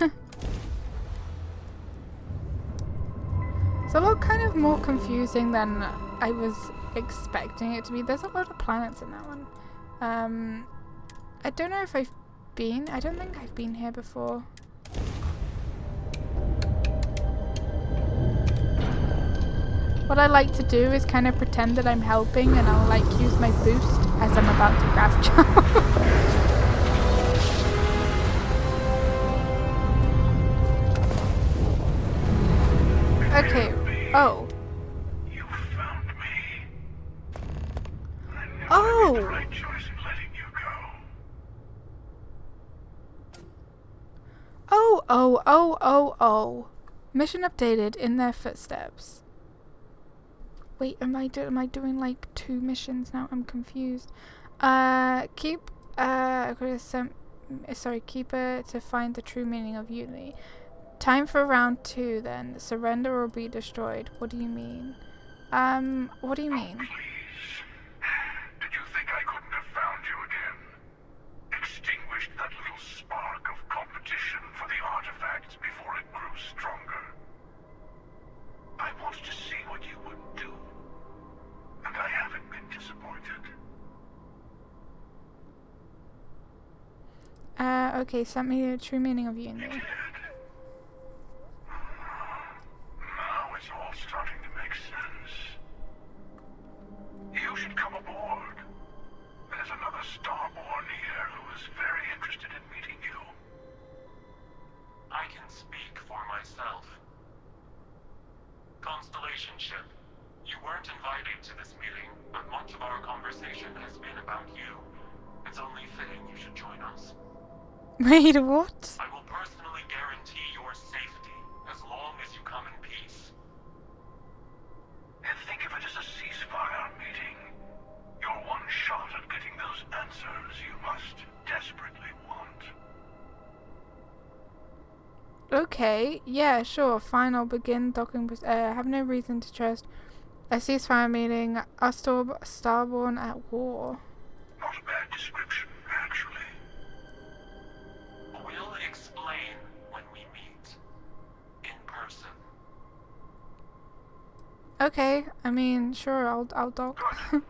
It's a lot kind of more confusing than I was expecting it to be. There's a lot of planets in that one. I don't know if I've been. I don't think I've been here before. What I like to do is kind of pretend that I'm helping and I'll like use my boost as I'm about to grab Charles. Okay. Oh. You found me. Oh. The right choice in letting you go. Oh. Mission updated in their footsteps. Wait, am I doing like 2 missions now? I'm confused. Keep keeper to find the true meaning of unity. Time for round 2 then. Surrender or be destroyed. What do you mean? What do you mean? Oh, please. Did you think I couldn't have found you again? Extinguished that little spark of competition for the artifacts before it grew stronger. I wanted to see what you would do. And I haven't been disappointed. Okay, send me the true meaning of unity. Now it's all starting to make sense. You should come aboard. There's another Starborn here who is very interested in meeting you. I can speak for myself. Constellation ship, you weren't invited to this meeting, but much of our conversation has been about you. It's only fitting you should join us. Wait, what? I will personally guarantee your safety as long as you come in peace. And think of it as a ceasefire meeting. Your one shot at getting those answers you must desperately want. Okay, yeah, sure, fine, I'll begin docking. Have no reason to trust. A ceasefire meeting. Our Starborn at war. Not a bad description, actually. We'll explain when we meet. In person. Okay, I mean, sure, I'll dock. See?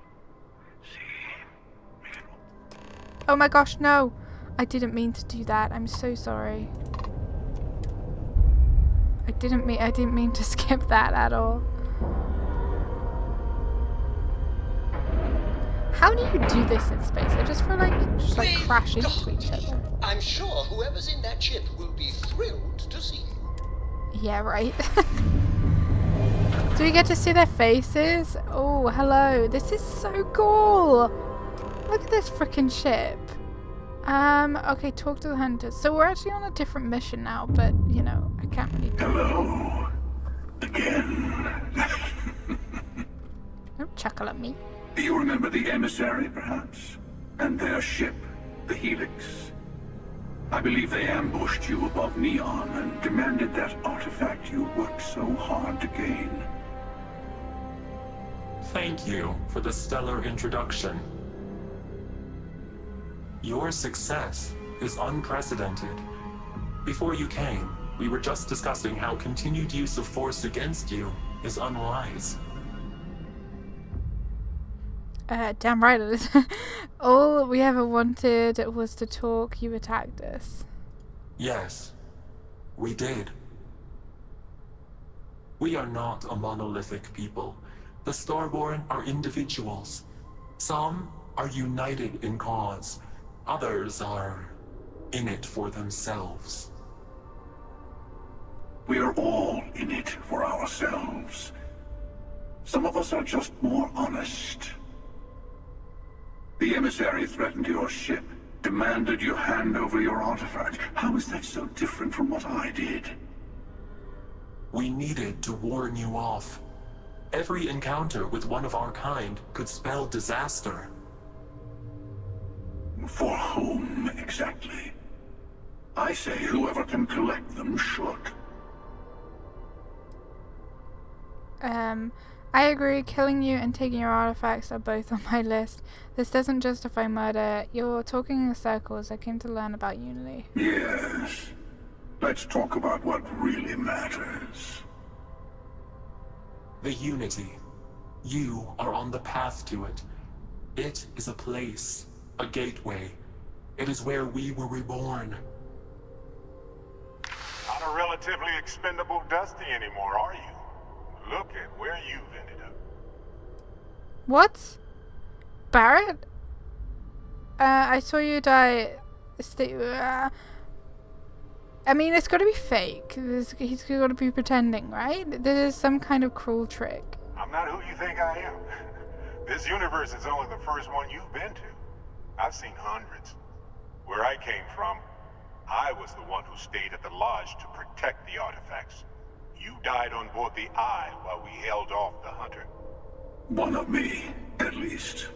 Oh my gosh, no! I didn't mean to do that. I'm so sorry. I didn't mean to skip that at all. How do you do this in space? I just feel like you just like crash into each other. I'm sure whoever's in that ship will be thrilled to see you. Yeah, right. Do we get to see their faces? Oh, hello. This is so cool. Look at this freaking ship. Okay, talk to the hunters. So we're actually on a different mission now, but, you know, I can't really do Hello. Again. Don't chuckle at me. Do you remember the emissary, perhaps? And their ship, the Helix? I believe they ambushed you above Neon and demanded that artifact you worked so hard to gain. Thank you for the stellar introduction. Your success is unprecedented. Before you came, we were just discussing how continued use of force against you is unwise. Damn right it is. All we ever wanted was to talk. You attacked us. Yes, we did. We are not a monolithic people. The Starborn are individuals. Some are united in cause. Others are in it for themselves. We are all in it for ourselves. Some of us are just more honest. The emissary threatened your ship, demanded you hand over your artifact. How is that so different from what I did? We needed to warn you off. Every encounter with one of our kind could spell disaster. For whom, exactly? I say whoever can collect them should. I agree. Killing you and taking your artifacts are both on my list. This doesn't justify murder. You're talking in circles. I came to learn about Unity. Yes. Let's talk about what really matters. The Unity. You are on the path to it. It is a place, a gateway. It is where we were reborn. Not a relatively expendable Dusty anymore, are you? Look at where you've ended up. What? Barrett? I saw you die. I mean, it's got to be fake. He's got to be pretending, right? This is some kind of cruel trick. I'm not who you think I am. This universe is only the first one you've been to. I've seen hundreds. Where I came from, I was the one who stayed at the lodge to protect the artifacts. You died on board the Eye while we held off the Hunter. One of me, at least.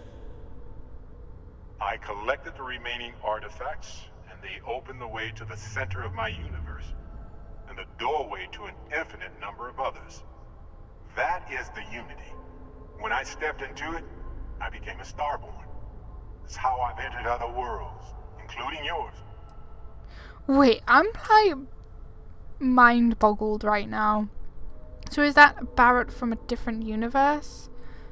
I collected the remaining artifacts, and they opened the way to the center of my universe, and the doorway to an infinite number of others. That is the Unity. When I stepped into it, I became a Starborn. It's how I've entered other worlds, including yours. Wait, I'm like mind boggled right now. So is that Barrett from a different universe?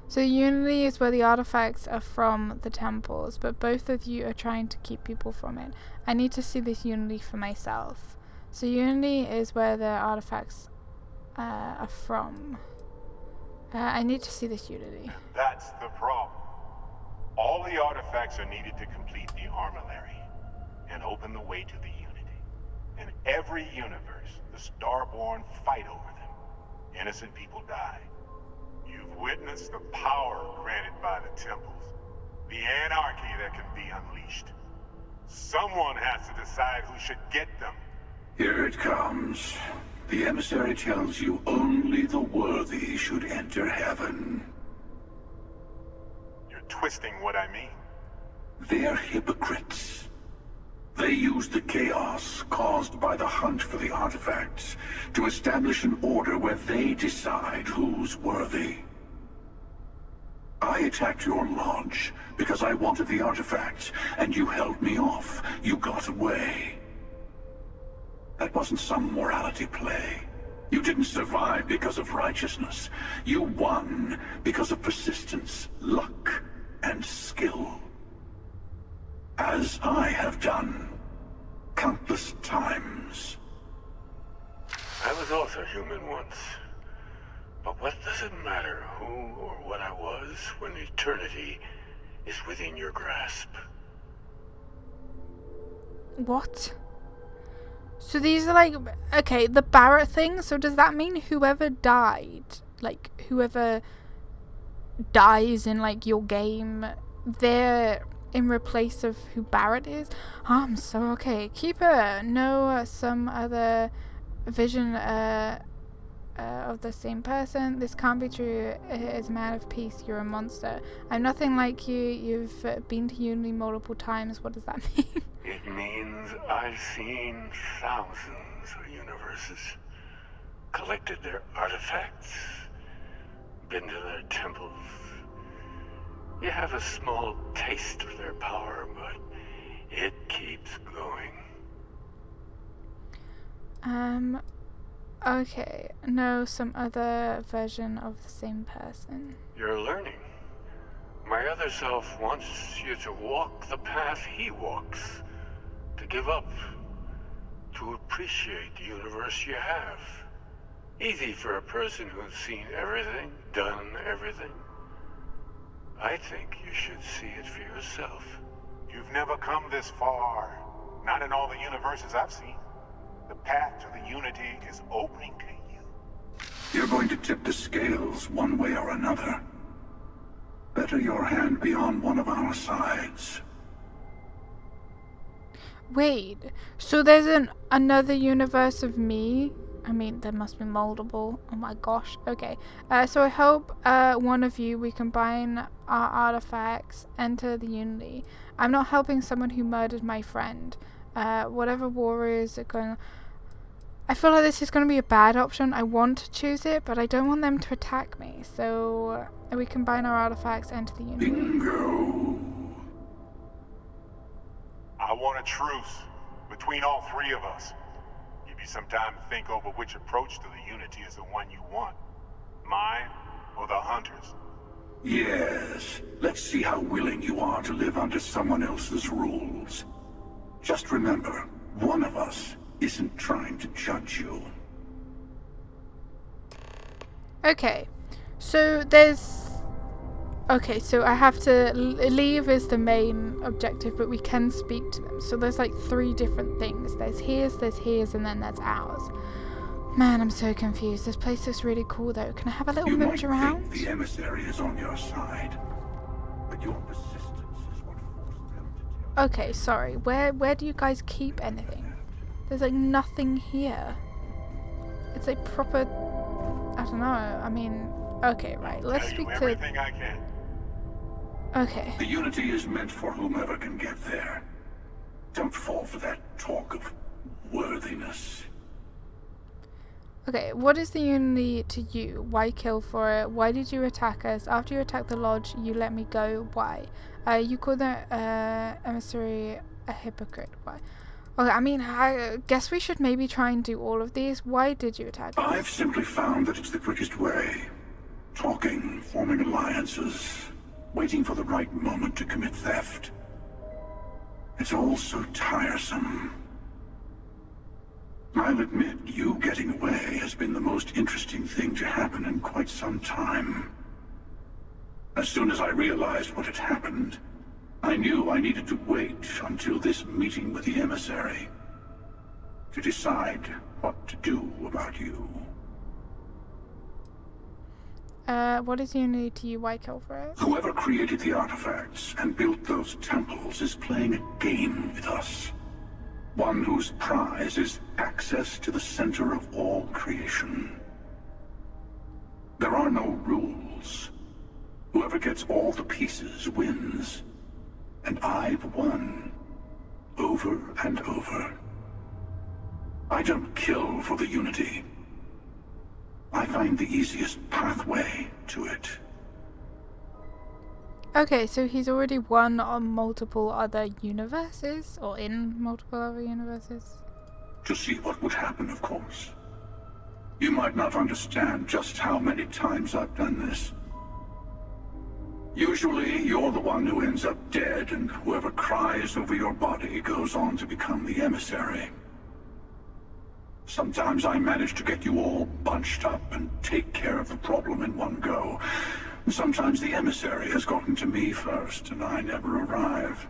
So Unity is where the artifacts are from the temples, but both of you are trying to keep people from it. I need to see this Unity for myself. So Unity is where the artifacts are from. I need to see this Unity. That's the problem. All the artifacts are needed to complete the armillary and open the way to the Unity. In every universe, the Starborn fight over them. Innocent people die. You've witnessed the power granted by the temples, the anarchy that can be unleashed. Someone has to decide who should get them. Here it comes. The emissary tells you only the worthy should enter heaven. You're twisting what I mean. They're hypocrites. They use the chaos caused by the hunt for the artifacts to establish an order where they decide who's worthy. I attacked your lodge because I wanted the artifacts, and you held me off. You got away. That wasn't some morality play. You didn't survive because of righteousness. You won because of persistence, luck, and skill. As I have done countless times. I was also human once. But what does it matter who or what I was when eternity is within your grasp? What? So these are like, okay, the Barrett thing, so does that mean whoever died, like whoever dies in like your game, they're in replace of who Barrett is? So okay. Keeper, no, some other vision of the same person. This can't be true. As a man of peace, you're a monster. I'm nothing like you. You've been to uni multiple times. What does that mean? It means I've seen thousands of universes, collected their artifacts, been to their temples. You have a small taste of their power, but it keeps going. Okay. No, some other version of the same person. You're learning. My other self wants you to walk the path he walks, to give up, to appreciate the universe you have. Easy for a person who's seen everything, done everything. I think you should see it for yourself. You've never come this far. Not in all the universes I've seen. The path to the Unity is opening to you. You're going to tip the scales one way or another. Better your hand be on one of our sides. Wait, so there's another universe of me? I mean, there must be multiple. Oh my gosh. Okay. So I hope one of you, we combine our artifacts, enter the Unity. I'm not helping someone who murdered my friend. Whatever warriors are going... I feel like this is going to be a bad option. I want to choose it, but I don't want them to attack me. So we combine our artifacts, enter the Unity. Bingo! I want a truce between all three of us. Give you some time to think over which approach to the Unity is the one you want. Mine or the Hunters? Yes. Let's see how willing you are to live under someone else's rules. Just remember, one of us isn't trying to judge you. Okay, so there's... Okay, so I have to leave as the main objective, but we can speak to them. So there's like 3 different things. There's his, and then there's ours. Man, I'm so confused. This place looks really cool though. Can I have a little mooch around? Think the emissary is on your side, but your persistence is what forced them to tell. Okay, sorry. Where do you guys keep anything? There's like nothing here. It's like proper... I don't know. I mean... Okay, right. Let's speak to... Everything I can. Okay. The Unity is meant for whomever can get there. Don't fall for that talk of worthiness. Okay, what is the Unity to you? Why kill for it? Why did you attack us? After you attacked the lodge, you let me go. Why? You called the emissary a hypocrite. Why? Okay, I mean, I guess we should maybe try and do all of these. Why did you attack us? I've simply found that it's the quickest way. Talking, forming alliances, waiting for the right moment to commit theft. It's all so tiresome. I'll admit, you getting away has been the most interesting thing to happen in quite some time. As soon as I realized what had happened, I knew I needed to wait until this meeting with the emissary to decide what to do about you. What is Unity to you? Why kill for it? Whoever created the artifacts and built those temples is playing a game with us. One whose prize is access to the center of all creation. There are no rules. Whoever gets all the pieces wins. And I've won. Over and over. I don't kill for the Unity. I find the easiest pathway to it. Okay, so he's already won on multiple other universes? Or in multiple other universes? To see what would happen, of course. You might not understand just how many times I've done this. Usually, you're the one who ends up dead, and whoever cries over your body goes on to become the emissary. Sometimes I manage to get you all bunched up and take care of the problem in one go. Sometimes the emissary has gotten to me first, and I never arrive.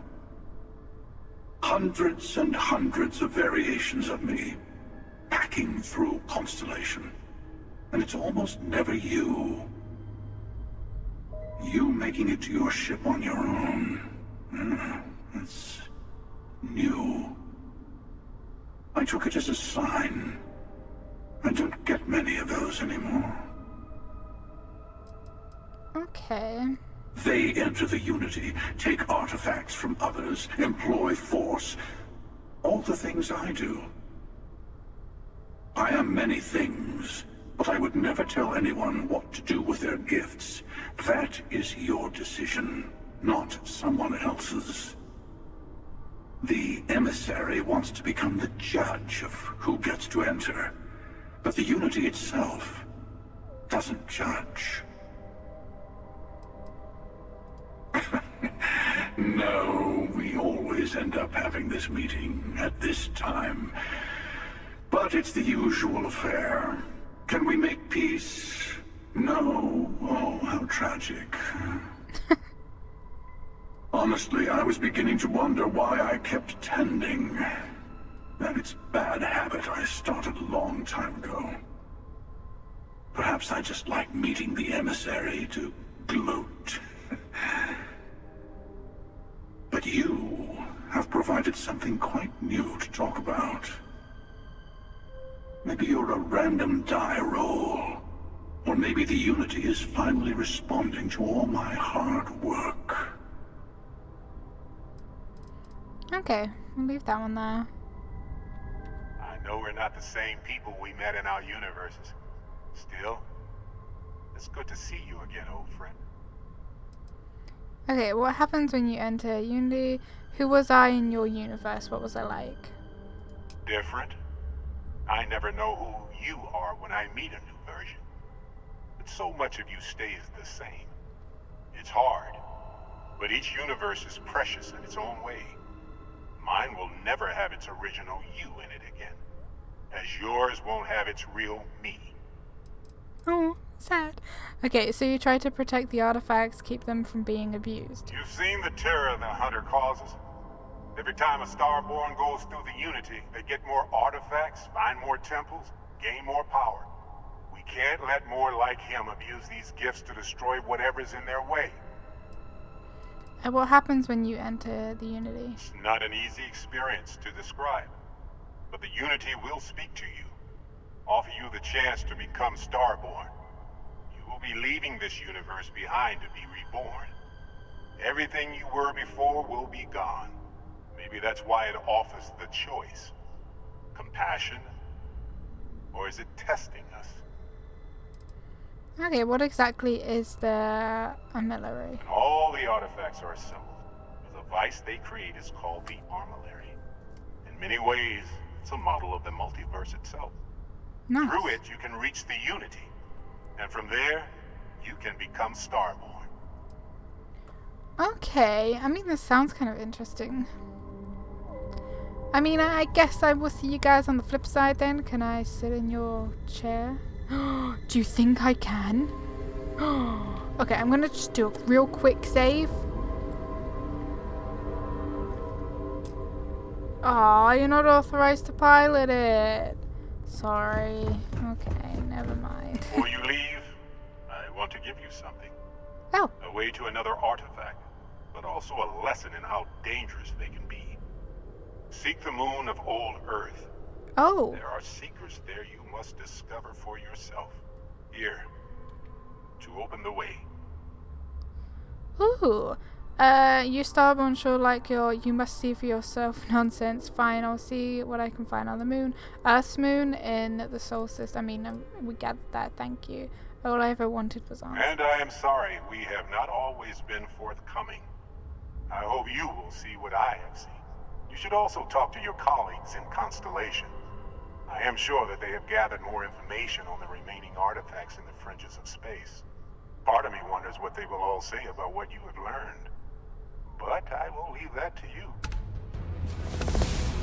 Hundreds and hundreds of variations of me, hacking through Constellation. And it's almost never you. You making it to your ship on your own. It's new. I took it as a sign. I don't get many of those anymore. Okay. They enter the Unity, take artifacts from others, employ force. All the things I do. I am many things, but I would never tell anyone what to do with their gifts. That is your decision, not someone else's. The emissary wants to become the judge of who gets to enter, but the Unity itself doesn't judge. No, we always end up having this meeting at this time. But it's the usual affair. Can we make peace? No. Oh, how tragic. Honestly, I was beginning to wonder why I kept tending. That it's bad habit I started a long time ago. Perhaps I just like meeting the emissary to gloat. But you have provided something quite new to talk about. Maybe you're a random die roll. Or maybe the Unity is finally responding to all my hard work. Okay, we'll leave that one there. I know we're not the same people we met in our universes. Still, it's good to see you again, old friend. Okay, what happens when you enter Unity? Who was I in your universe? What was I like? Different. I never know who you are when I meet a new version. But so much of you stays the same. It's hard, but each universe is precious in its own way. Mine will never have its original you in it again, as yours won't have its real me. Oh, sad. Okay, so you try to protect the artifacts, keep them from being abused. You've seen the terror the Hunter causes. Every time a Starborn goes through the Unity, they get more artifacts, find more temples, gain more power. We can't let more like him abuse these gifts to destroy whatever's in their way. And what happens when you enter the Unity? It's not an easy experience to describe, but the Unity will speak to you, offer you the chance to become Starborn. You will be leaving this universe behind to be reborn. Everything you were before will be gone. Maybe that's why it offers the choice. Compassion? Or is it testing us? Okay, what exactly is the armillary? All the artifacts are assembled. The device they create is called the armillary. In many ways, it's a model of the multiverse itself. Nice. Through it, you can reach the Unity. And from there, you can become Starborn. Okay, I mean, this sounds kind of interesting. I mean, I guess I will see you guys on the flip side then. Can I sit in your chair? Do you think I can? Okay, I'm gonna just do a real quick save. Aw, you're not authorized to pilot it. Sorry. Okay, never mind. Before you leave, I want to give you something. Oh. A way to another artifact, but also a lesson in how dangerous they can be. Seek the moon of old Earth. Oh. There are secrets there you must discover for yourself. Here, to open the way. Ooh. You Starborn sure like your you must see for yourself nonsense. Fine, I'll see what I can find on the moon. Earth's moon in the solar system. I mean, we get that, thank you. All I ever wanted was answers. And I am sorry we have not always been forthcoming. I hope you will see what I have seen. You should also talk to your colleagues in Constellation. I am sure that they have gathered more information on the remaining artifacts in the fringes of space. Part of me wonders what they will all say about what you have learned. But I will leave that to you.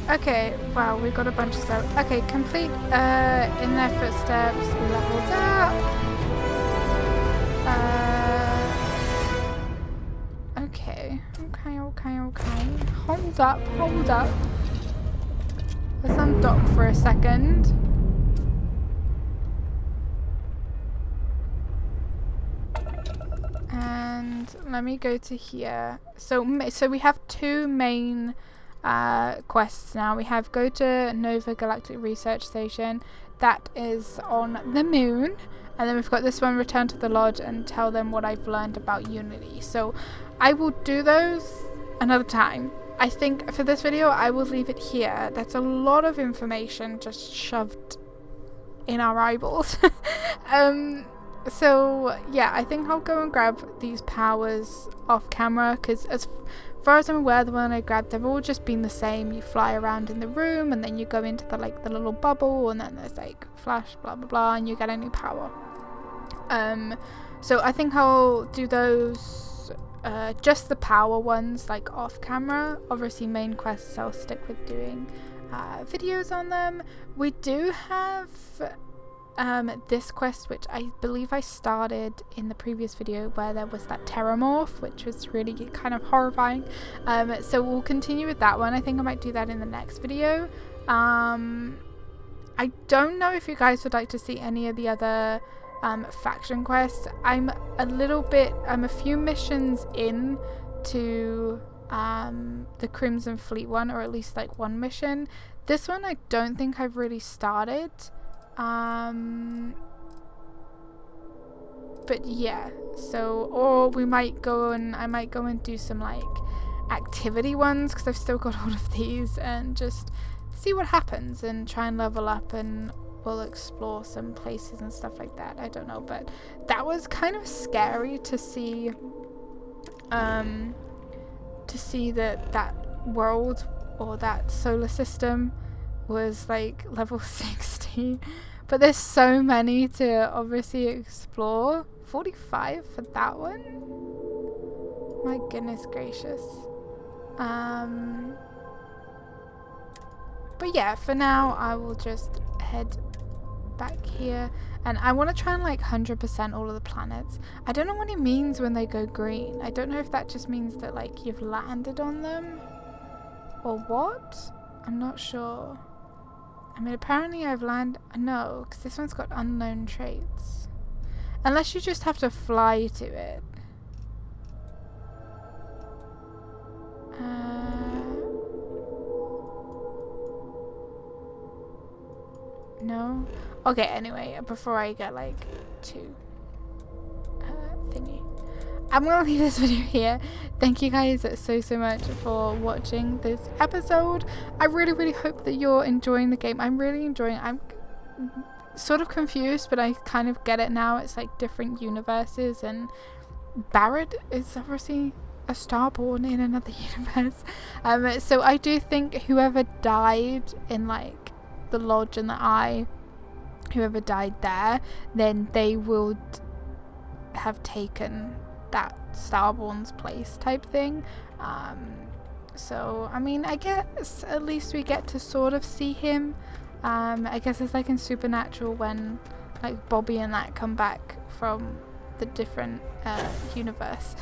Okay, wow, we got a bunch of stuff. Okay, complete in their footsteps, leveled up. Okay. Hold up. Let's undock for a second. And let me go to here. So we have two main quests now. We have go to Nova Galactic Research Station. That is on the moon. And then we've got this one, return to the lodge and tell them what I've learned about Unity. So I will do those another time. I think for this video I will leave it here. That's a lot of information just shoved in our eyeballs. So yeah, I think I'll go and grab these powers off camera, because as far as I'm aware, the one I grabbed, they've all just been the same. You fly around in the room and then you go into the little bubble, and then there's like flash blah blah blah, and you get a new power. So I think I'll do those, just the power ones, like off camera. Obviously main quests I'll stick with doing videos on them. We do have this quest, which I believe I started in the previous video, where there was that Terramorph, which was really kind of horrifying. So we'll continue with that one. I think I might do that in the next video. I don't know if you guys would like to see any of the other faction quests. I'm a few missions in to the Crimson Fleet one, or at least like one mission. This one I don't think I've really started. But yeah, so, or we might go and I might go and do some like activity ones, because I've still got all of these, and just see what happens and try and level up, and we'll explore some places and stuff like that. I don't know, but that was kind of scary to see that world, or that solar system, was like level 60, but there's so many to obviously explore. 45 for that one, my goodness gracious. But yeah, for now I will just head back here, and I want to try and like 100% all of the planets. I don't know what it means when they go green. I don't know if that just means that like you've landed on them or what. I'm not sure. I mean, apparently I've landed. No, because this one's got unknown traits. Unless you just have to fly to it. No? Okay, anyway, before I get like too thingy, I'm gonna leave this video here. Thank you guys so much for watching this episode. I really hope that you're enjoying the game. I'm really enjoying it. I'm sort of confused, but I kind of get it now. It's like different universes, and Barrett is obviously a Starborn in another universe. So I do think whoever died in like the Lodge and the Eye, whoever died there, then they would have taken that Starborn's place type thing. So I mean, I guess at least we get to sort of see him. I guess it's like in Supernatural when like Bobby and that come back from the different universe.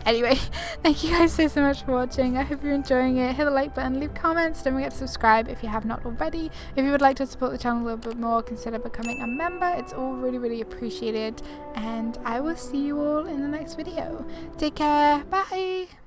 Anyway, thank you guys so much for watching. I hope you're enjoying it. Hit the like button, leave comments, don't forget to subscribe if you have not already. If you would like to support the channel a little bit more, consider becoming a member. It's all really appreciated, and I will see you all in the next video. Take care, bye.